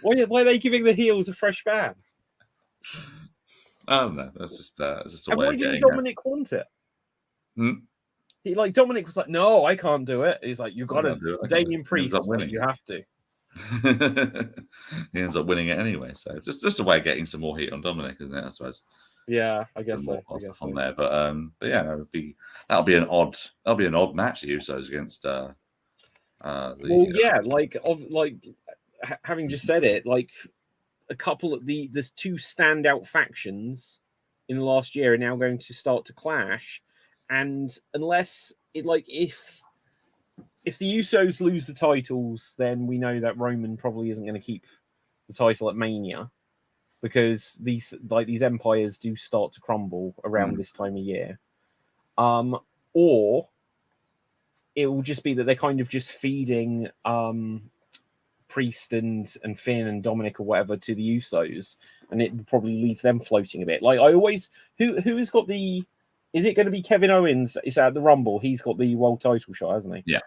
Why are they giving the heels a fresh man? I don't know. That's just a and way why of didn't getting Dominic want it? He Dominic was like, no, I can't do it. He's like, you got to. Damian Priest, you have to. He ends up winning it anyway. So just a way of getting some more heat on Dominic, isn't it? I suppose. Yeah, I guess so. On there, but yeah, that'll be an odd match. The Usos against. Having just said it, like a couple of there's two standout factions in the last year are now going to start to clash, and unless if the Usos lose the titles, then we know that Roman probably isn't going to keep the title at Mania, because these empires do start to crumble around this time of year. Or it will just be that they're kind of just feeding Priest and Finn and Dominic or whatever to the Usos, and it will probably leave them floating a bit. Like I always, who has got the? Is it going to be Kevin Owens? Is at the Rumble? He's got the world title shot, hasn't he? Yeah.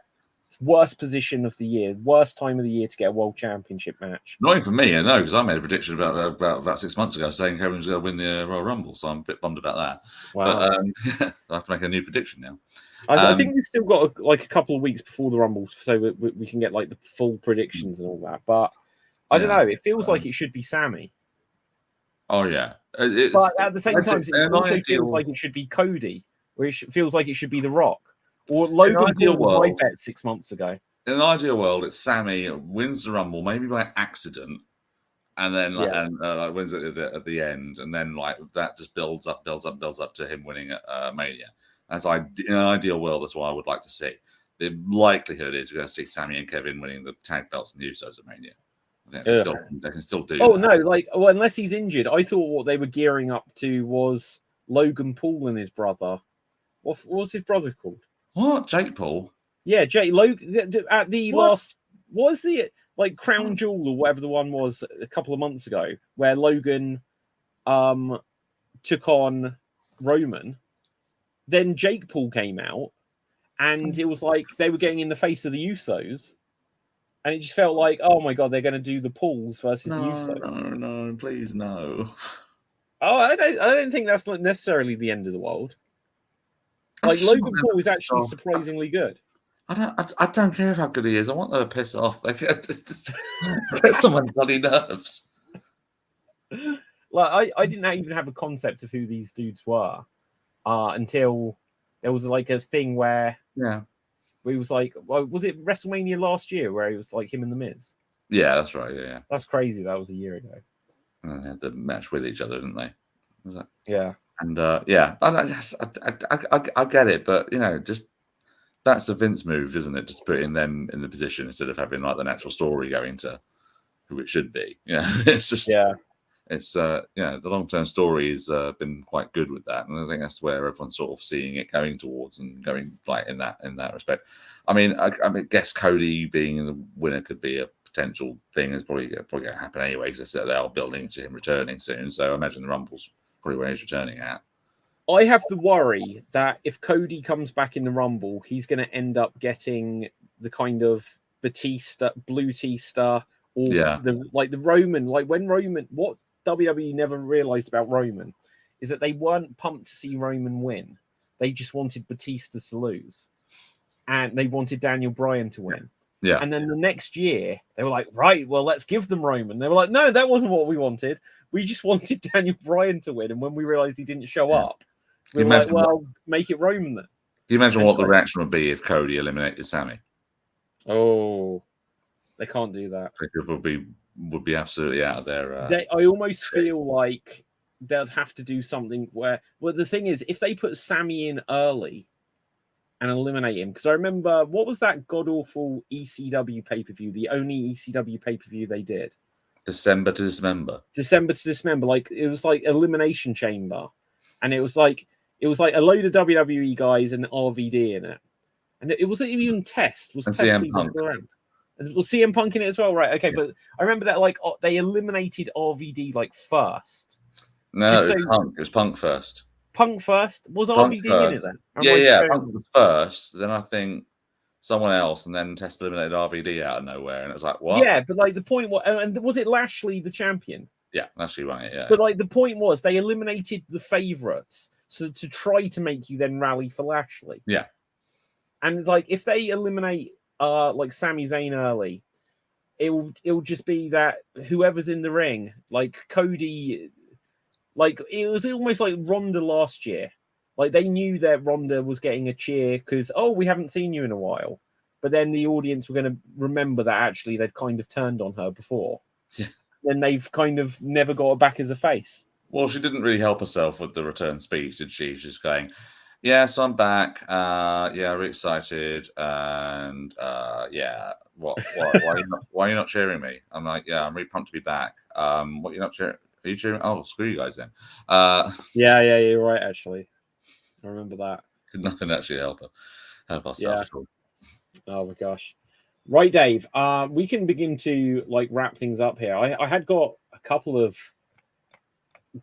It's worst position of the year, worst time of the year to get a world championship match. Not even for me, I know, because I made a prediction about 6 months ago saying Kevin was going to win the Royal Rumble, so I'm a bit bummed about that. Wow. But I have to make a new prediction now. I think we've still got a couple of weeks before the Rumble, so we can get like the full predictions and all that. But I don't know. It feels like it should be Sammy. Oh yeah, but at the same time, it also feels like it should be Cody, or it feels like it should be The Rock, or Logan Paul was my bet 6 months ago. in an ideal world, it's Sammy wins the Rumble, maybe by accident, and then wins it at the end, and then like that just builds up to him winning at Mania. As in an ideal world, that's what I would like to see. The likelihood is we're going to see Sammy and Kevin winning the tag belts and the Usos at Mania. I think they can still do. Oh that. no, unless he's injured. I thought what they were gearing up to was Logan Paul and his brother. What was his brother called? What? Jake Paul? Yeah, Jake Logan at the last. What was the Crown Jewel or whatever the one was a couple of months ago, where Logan took on Roman. Then Jake Paul came out, and it was like they were getting in the face of the Usos, and it just felt like, oh my god, they're going to do the Pauls versus the Usos. No, please no. Oh, I don't think that's not necessarily the end of the world. Like Logan Paul is actually surprisingly good. I don't care how good he is. I want them to piss off. Like, get someone bloody nerves. Like I didn't even have a concept of who these dudes were until there was like a thing where it was like, well, was it WrestleMania last year where it was like him and The Miz? Yeah, that's right. Yeah, that's crazy. That was a year ago. And they had the match with each other, didn't they? Was that? Yeah. And I get it, but just that's a Vince move, isn't it? Just putting them in the position instead of having like the natural story going to who it should be. It's just it's the long-term story has been quite good with that, and I think that's where everyone's sort of seeing it going towards and going like in that respect. I mean, I guess Cody being the winner could be a potential thing. Is probably going to happen anyway, because they are building to him returning soon. So I imagine the Rumble's probably where he's returning at. I have the worry that if Cody comes back in the Rumble, he's going to end up getting the kind of Batista, Blue Tista, or the Roman. Like when Roman, what WWE never realized about Roman is that they weren't pumped to see Roman win. They just wanted Batista to lose, and they wanted Daniel Bryan to win. Yeah. And then the next year, they were like, right, well, let's give them Roman. They were like, no, that wasn't what we wanted. We just wanted Daniel Bryan to win. And when we realized he didn't show up, we were like, well, make it Roman then. Can you imagine what the reaction would be if Cody eliminated Sammy? Oh, they can't do that. It would be absolutely out of their... I almost feel like they'll have to do something where... Well, the thing is, if they put Sammy in early and eliminate him, because I remember, what was that god-awful ECW pay-per-view, the only ECW pay-per-view they did? December to Dismember. Like, it was like Elimination Chamber. And it was like a load of WWE guys and RVD in it. And it wasn't even Test. Was CM Punk. Around? Was CM Punk in it as well? Right, okay. Yeah. But I remember that like they eliminated RVD like first. No, it was Punk first. Punk first? Was Punk RVD first. In it then? Punk was first. Then I think someone else, and then Test eliminated RVD out of nowhere. And it was like, what? Yeah, but like the point was, and was it Lashley the champion? Yeah, Lashley won it, yeah. But like the point was they eliminated the favorites so to try to make you then rally for Lashley. Yeah. And like if they eliminate like Sami Zayn early, it'll just be that whoever's in the ring, like Cody, like it was almost like Ronda last year. Like they knew that Ronda was getting a cheer because we haven't seen you in a while. But then the audience were going to remember that actually they'd kind of turned on her before. Yeah. Then they've kind of never got her back as a face. Well, she didn't really help herself with the return speech, did she? She's going, yeah, so I'm back. We're excited. And why are you not cheering me? I'm like, yeah, I'm really pumped to be back. What, you're not cheering? Are you cheering? Oh, screw you guys then. Yeah, you're right, actually. I remember that. Did nothing actually help ourselves at all. Oh my gosh. Right, Dave. We can begin to like wrap things up here. I had got a couple of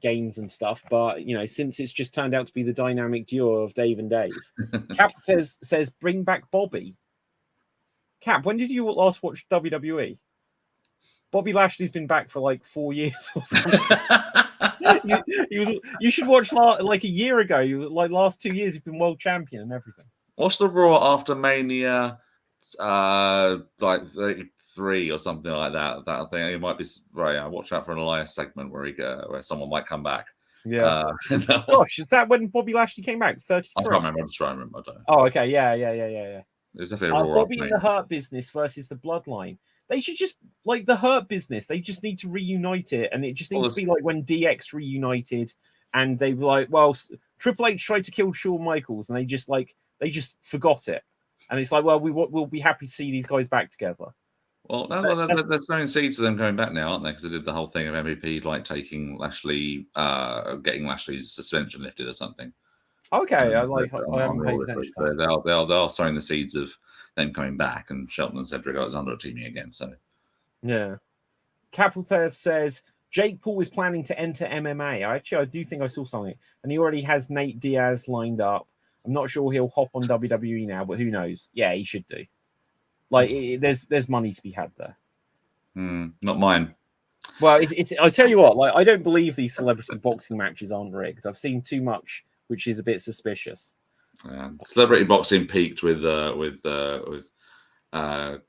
games and stuff, but since it's just turned out to be the dynamic duo of Dave and Dave, Cap says bring back Bobby. Cap, when did you last watch WWE? Bobby Lashley's been back for like 4 years or something. You should watch like a year ago. Like last 2 years, he's been world champion and everything. What's the Raw after Mania? Like 33 or something like that. That I think it might be right. I watch out for an Elias segment where someone might come back. Yeah. Gosh, is that when Bobby Lashley came back? 33. I can't remember. I'm trying to remember. I don't know. Oh, okay. Yeah. It was definitely a Raw Bobby and the Hurt Business versus the Bloodline. They should just, like, the Hurt Business, they just need to reunite it, and it just needs to be like when DX reunited, and they were like, well, Triple H tried to kill Shawn Michaels, and they just forgot it, and it's like, well, we'll be happy to see these guys back together. Well, no, they're throwing seeds to them going back now, aren't they? Because they did the whole thing of MVP like taking Lashley, getting Lashley's suspension lifted or something. Okay, I haven't paid attention. So they are sowing the seeds of them coming back, and Shelton and Cedric Alexander are teaming again. So yeah, Capital says Jake Paul is planning to enter MMA. I do think I saw something, and he already has Nate Diaz lined up. I'm not sure he'll hop on WWE now, but who knows? Yeah, he should do. Like, there's money to be had there. Not mine. Well, it's. I tell you what, like, I don't believe these celebrity boxing matches aren't rigged. I've seen too much, which is a bit suspicious. Celebrity boxing peaked with what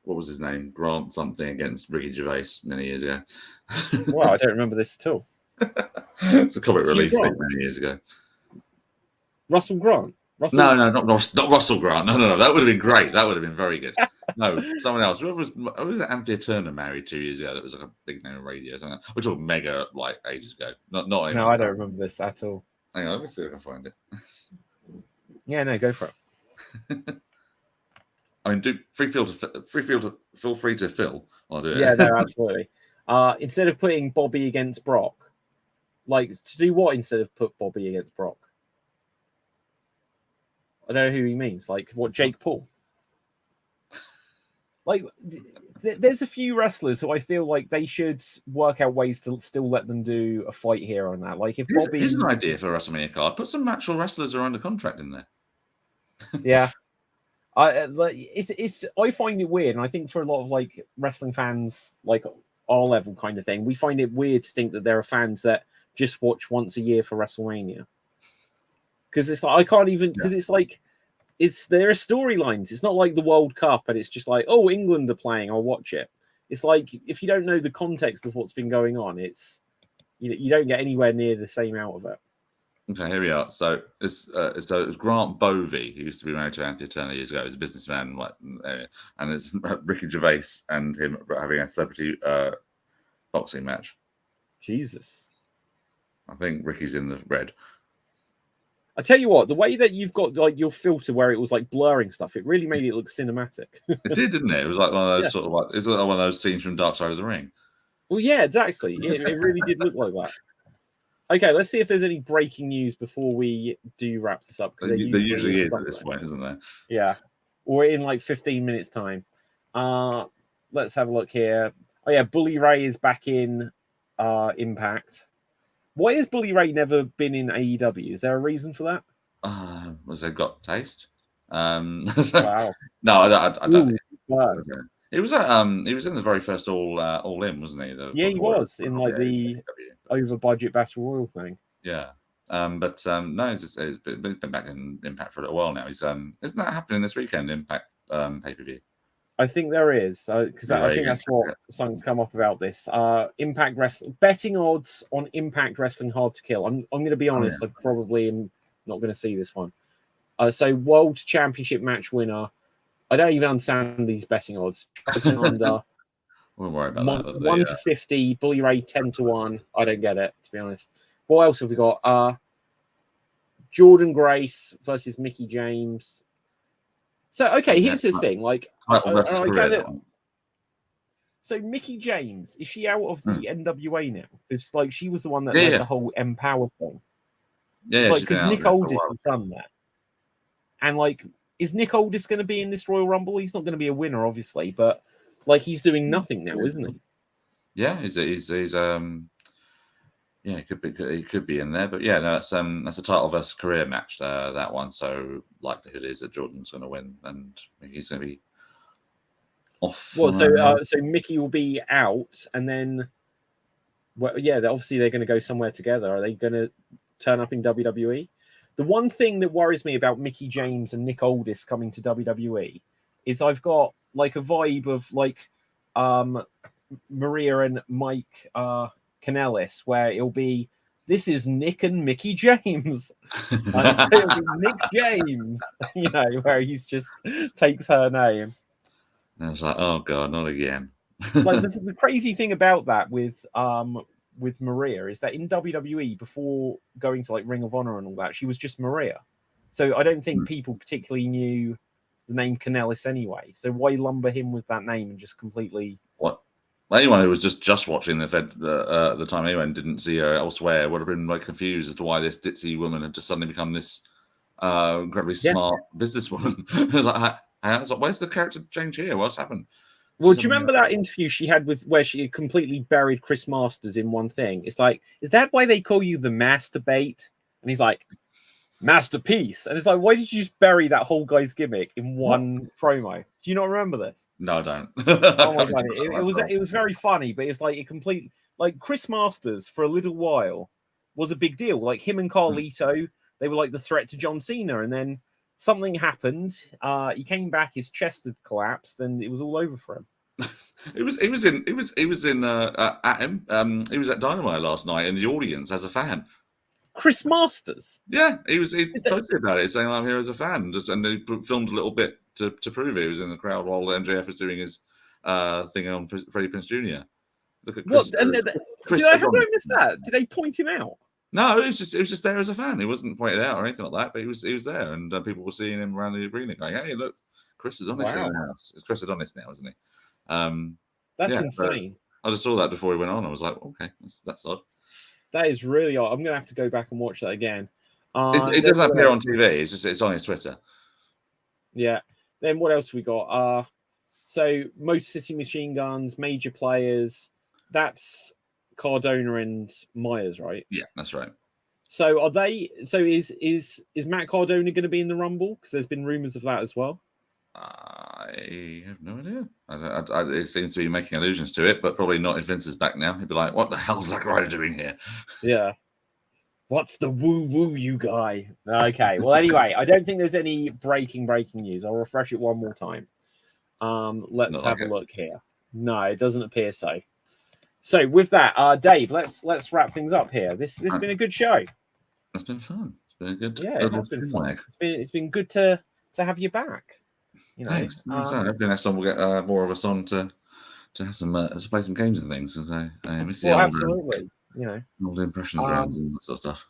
was his name? Grant something against Ricky Gervais many years ago. Well, I don't remember this at all. It's a comic relief thing many years ago. Russell Grant. No, not Russell Grant. No. That would have been great. That would have been very good. No, someone else. Who was it? Anthea Turner married 2 years ago. That was like a big name on radio. We're talking mega like ages ago. Not. No, I don't remember this at all. Hang on, let me see if I can find it. Yeah, no, go for it. I mean, feel free to fill. I'll do it. Yeah, no, absolutely. Instead of putting Bobby against Brock, like, to do what instead of put Bobby against Brock? I don't know who he means. Like, what, Jake Paul? Like, there's a few wrestlers who I feel like they should work out ways to still let them do a fight here on that. Like, if Bobby... Here's an idea for a WrestleMania card. Put some actual wrestlers who are under contract in there. Yeah. I find it weird, and I think for a lot of like wrestling fans, like our level kind of thing, we find it weird to think that there are fans that just watch once a year for WrestleMania. Because it's like, I can't even, because it's like, there are storylines. It's not like the World Cup, and it's just like, oh, England are playing, I'll watch it. It's like, if you don't know the context of what's been going on, it's, you don't get anywhere near the same out of it. Okay, here we are. So it's Grant Bovey, who used to be married to Anthea Turner years ago. He's a businessman, and it's Ricky Gervais and him having a celebrity boxing match. Jesus. I think Ricky's in the red. I tell you what, the way that you've got like your filter where it was like blurring stuff, it really made it look cinematic. It did, didn't it? It was like one of those sort of like, it's like one of those scenes from Dark Side of the Ring. Well, yeah, exactly. It really did look like that. Okay, let's see if there's any breaking news before we do wrap this up. There usually is at this point, isn't there? Yeah. Or in like 15 minutes time. Let's have a look here. Oh yeah, Bully Ray is back in Impact. Why has Bully Ray never been in AEW? Is there a reason for that? Was they got taste? Wow. No, I don't. Wow. He was in the very first All In, wasn't he? He was in like the over budget Battle Royal thing. Yeah. But no, he's been back in Impact for a little while now. Isn't that happening this weekend? Impact pay-per-view. I think there is, because I think that's what something's come up about this. Impact Wrestling betting odds on Impact Wrestling Hard to Kill. I'm going to be honest. I probably am not going to see this one. So World Championship match winner. I don't even understand these betting odds. Under. Won't worry about that. 1 to 50. Bully Ray 10 to 1. I don't get it, to be honest. What else have we got? Jordan Grace versus Mickie James. So, okay, here's the thing. Like, so Mickie James, is she out of the NWA now? It's like she was the one that led the whole Empower thing. Yeah, like, because Nick Aldis has done that. And like, is Nick Aldis going to be in this Royal Rumble? He's not going to be a winner, obviously, but like he's doing nothing now, isn't he? Yeah, he could be in there, but yeah, no, that's a title versus career match. That one, so likelihood is that Jordan's going to win, and he's going to be off. Well, so Mickie will be out, and then, obviously they're going to go somewhere together. Are they going to turn up in WWE? The one thing that worries me about Mickie James and Nick Aldis coming to WWE is I've got like a vibe of like Maria and Mike Kanellis, where it'll be this is Nick and Mickey James. And so it'll be Nick James, where he's just takes her name. And I was like, oh god, not again. Like the crazy thing about that with Maria is that in WWE, before going to like Ring of Honor and all that, she was just Maria. So I don't think people particularly knew the name Kanellis anyway. So why lumber him with that name and just completely what? Anyone who was just watching the Fed the time anyway and didn't see her elsewhere would have been like confused as to why this ditzy woman had just suddenly become this incredibly smart businesswoman. It was like, I was like, where's the character change here? What's happened? Well, do you remember that interview she had with where she completely buried Chris Masters in one thing? It's like, is that why they call you the masturbate? And he's like, masterpiece. And it's like, why did you just bury that whole guy's gimmick in one promo? Do you not remember this? No, I don't. Oh my god, it was very funny, but it's like a complete like Chris Masters for a little while was a big deal. Like him and Carlito, they were like the threat to John Cena, and then something happened. He came back, his chest had collapsed, and it was all over for him. He was at Dynamite last night in the audience as a fan. Chris Masters. Yeah, he posted about it, saying I'm here as a fan, and he filmed a little bit to prove it. He was in the crowd while MJF was doing his thing on Freddie Prinze Jr. Look at Chris. How did I miss that? Did they point him out? No, it was just there as a fan. He wasn't pointed out or anything like that, but he was there, and people were seeing him around the arena, going, "Hey, look, Chris Adonis in the house. It's Chris Adonis now, isn't he?" That's insane. I just saw that before he went on. I was like, okay, that's odd. That is really odd. I'm gonna have to go back and watch that again. It doesn't appear on TV. It's on his Twitter. Yeah. Then what else we got? So Motor City Machine Guns, Major Players. That's Cardona and Myers, right? Yeah, that's right. So are they? So is Matt Cardona going to be in the Rumble? Because there's been rumors of that as well. I have no idea. It seems to be making allusions to it, but probably not if Vince is back now. He'd be like, "What the hell's Zack Ryder doing here?" Yeah. What's the woo you guy? Okay. Well, anyway, I don't think there's any breaking news. I'll refresh it one more time. Let's have a look here. No, it doesn't appear so. So with that, Dave, let's wrap things up here. This has been a good show. It's been fun. It's been a good. Yeah, it has been fun. It's been good to have you back. Thanks. Hopefully next time we'll get more of us on to have some to play some games and things. I miss the absolutely. All the impressions rounds and that sort of stuff.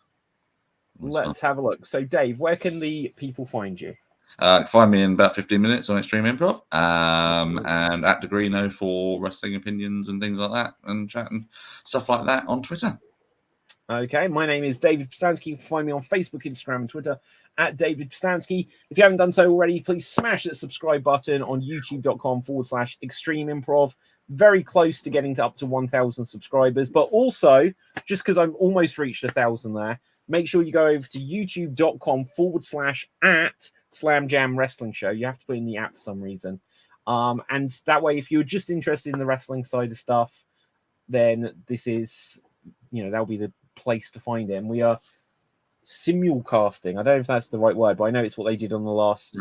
Let's have a look. So, Dave, where can the people find you? Find me in about 15 minutes on Extreme Improv, and at Degrino for wrestling opinions and things like that, and chat and stuff like that on Twitter. Okay, my name is David Pistansky. You can find me on Facebook, Instagram, and Twitter at David Pistansky. If you haven't done so already, please smash that subscribe button on youtube.com/Extreme Improv. Very close to getting up to 1,000 subscribers, but also, just because I've almost reached 1,000 there, make sure you go over to youtube.com/@Slam Jam Wrestling Show. You have to put in the app for some reason. And that way, if you're just interested in the wrestling side of stuff, then this is, that'll be the place to find it. And we are simulcasting. I don't know if that's the right word, but I know it's what they did on the last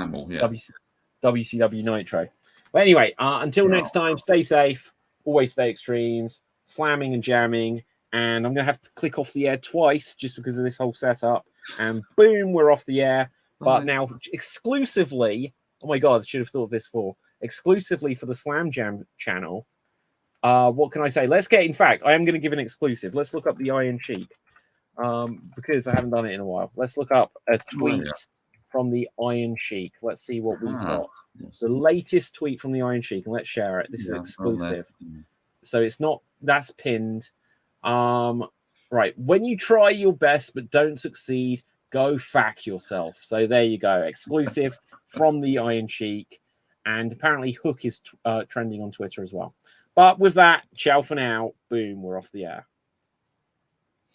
WCW Nitro. But anyway, until next time, stay safe, always stay extremes, slamming and jamming. And I'm going to have to click off the air twice just because of this whole setup. And boom, we're off the air. But now exclusively, oh my God, I should have thought of this exclusively for the Slam Jam channel. What can I say? In fact, I am going to give an exclusive. Let's look up the Iron Sheik because I haven't done it in a while. Let's look up a tweet from the Iron Sheik. Let's see what we've got. The latest tweet from the Iron Sheik, and let's share it. This is exclusive. So it's not, that's pinned. Right. When you try your best but don't succeed, go fuck yourself. So there you go. Exclusive from the Iron Sheik. And apparently Hook is trending on Twitter as well. But with that, ciao for now. Boom, we're off the air.